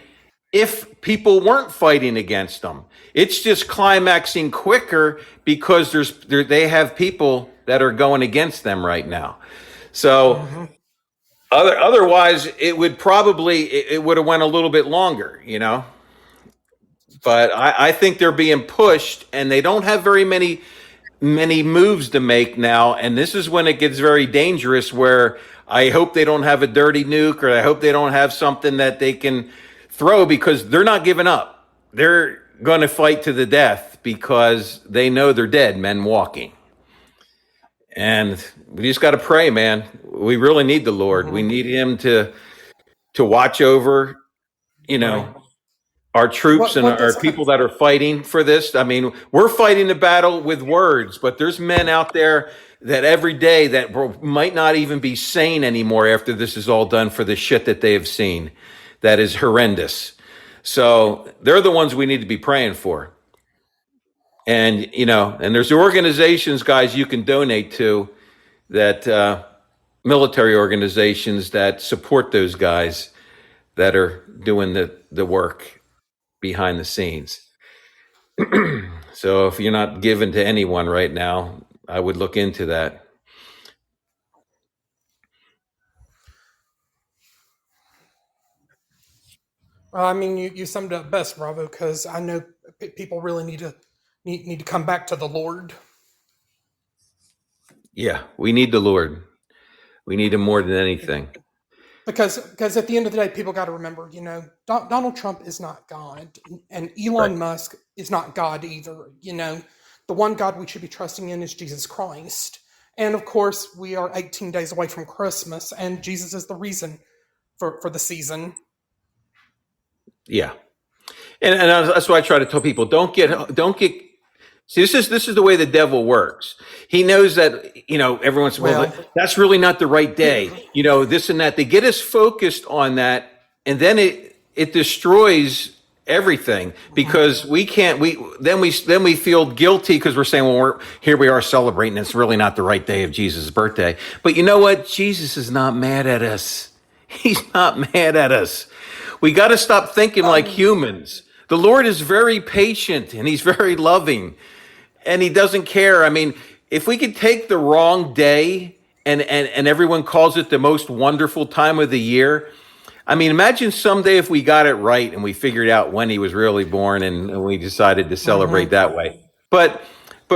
if people weren't fighting against them. It's just climaxing quicker because they have people that are going against them right now. So otherwise, it would have went a little bit longer, But I think they're being pushed, and they don't have very many moves to make now. And this is when it gets very dangerous, where I hope they don't have a dirty nuke, or I hope they don't have something that they can throw, because they're not giving up. They're going to fight to the death because they know they're dead men walking. And we just got to pray, man. We really need the Lord. We need him to watch over, our troops and our people that are fighting for this. I mean, we're fighting the battle with words, but there's men out there that every day that might not even be sane anymore after this is all done, for the shit that they have seen. That is horrendous. So they're the ones we need to be praying for. And, and there's organizations, guys, you can donate to, that military organizations that support those guys that are doing the work behind the scenes. So if you're not given to anyone right now, I would look into that. I mean, you summed it up best, Bravo, because I know people really need to come back to the Lord. Yeah, we need the Lord. We need him more than anything. Because at the end of the day, people got to remember, Donald Trump is not God, and Elon Musk is not God either. The one God we should be trusting in is Jesus Christ. And of course, we are 18 days away from Christmas, and Jesus is the reason for the season. Yeah. And that's why I try to tell people, don't get. See, this is the way the devil works. He knows that, everyone's, well, that's really not the right day, this and that. They get us focused on that, and then it destroys everything, because we feel guilty because we're saying, well, here we are celebrating. It's really not the right day of Jesus' birthday. But you know what? Jesus is not mad at us. He's not mad at us. We got to stop thinking like humans. The Lord is very patient, and he's very loving, and he doesn't care. I mean, if we could take the wrong day and everyone calls it the most wonderful time of the year. I mean, imagine someday if we got it right and we figured out when he was really born, and we decided to celebrate that way. But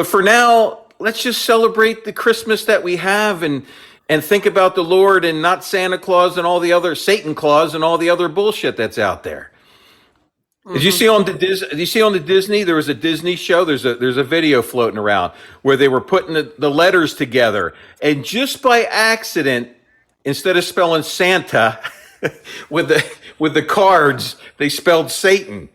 for now, let's just celebrate the Christmas that we have, and think about the Lord, and not Santa Claus and all the other Satan Claus and all the other bullshit that's out there. Did you see on the Disney? There was a Disney show. There's a video floating around where they were putting the letters together, and just by accident, instead of spelling Santa with the cards, they spelled Satan.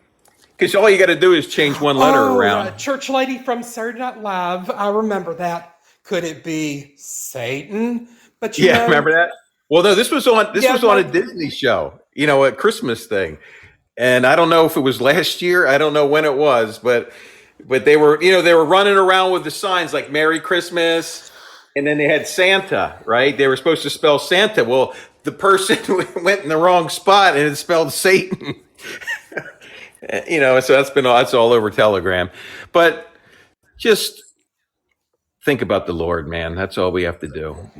Because all you got to do is change one letter around. Church lady from Saturday Night Live, I remember that. Could it be Satan? But remember that? Well, no, this was on a Disney show. A Christmas thing. And I don't know if it was last year. I don't know when it was, but they were, they were running around with the signs like Merry Christmas, and then they had Santa, right? They were supposed to spell Santa. Well, the person went in the wrong spot, and it spelled Satan. So that's all over Telegram. But just think about the Lord, man. That's all we have to do.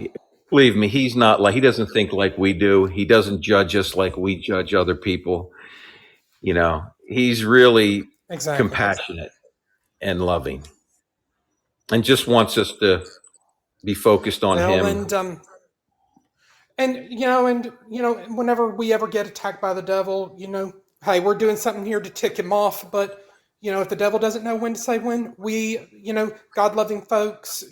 Believe me, he doesn't think like we do. He doesn't judge us like we judge other people. He's really compassionate and loving, and just wants us to be focused on him. And whenever we ever get attacked by the devil, hey, we're doing something here to tick him off. But if the devil doesn't know when to say when, we, God-loving folks,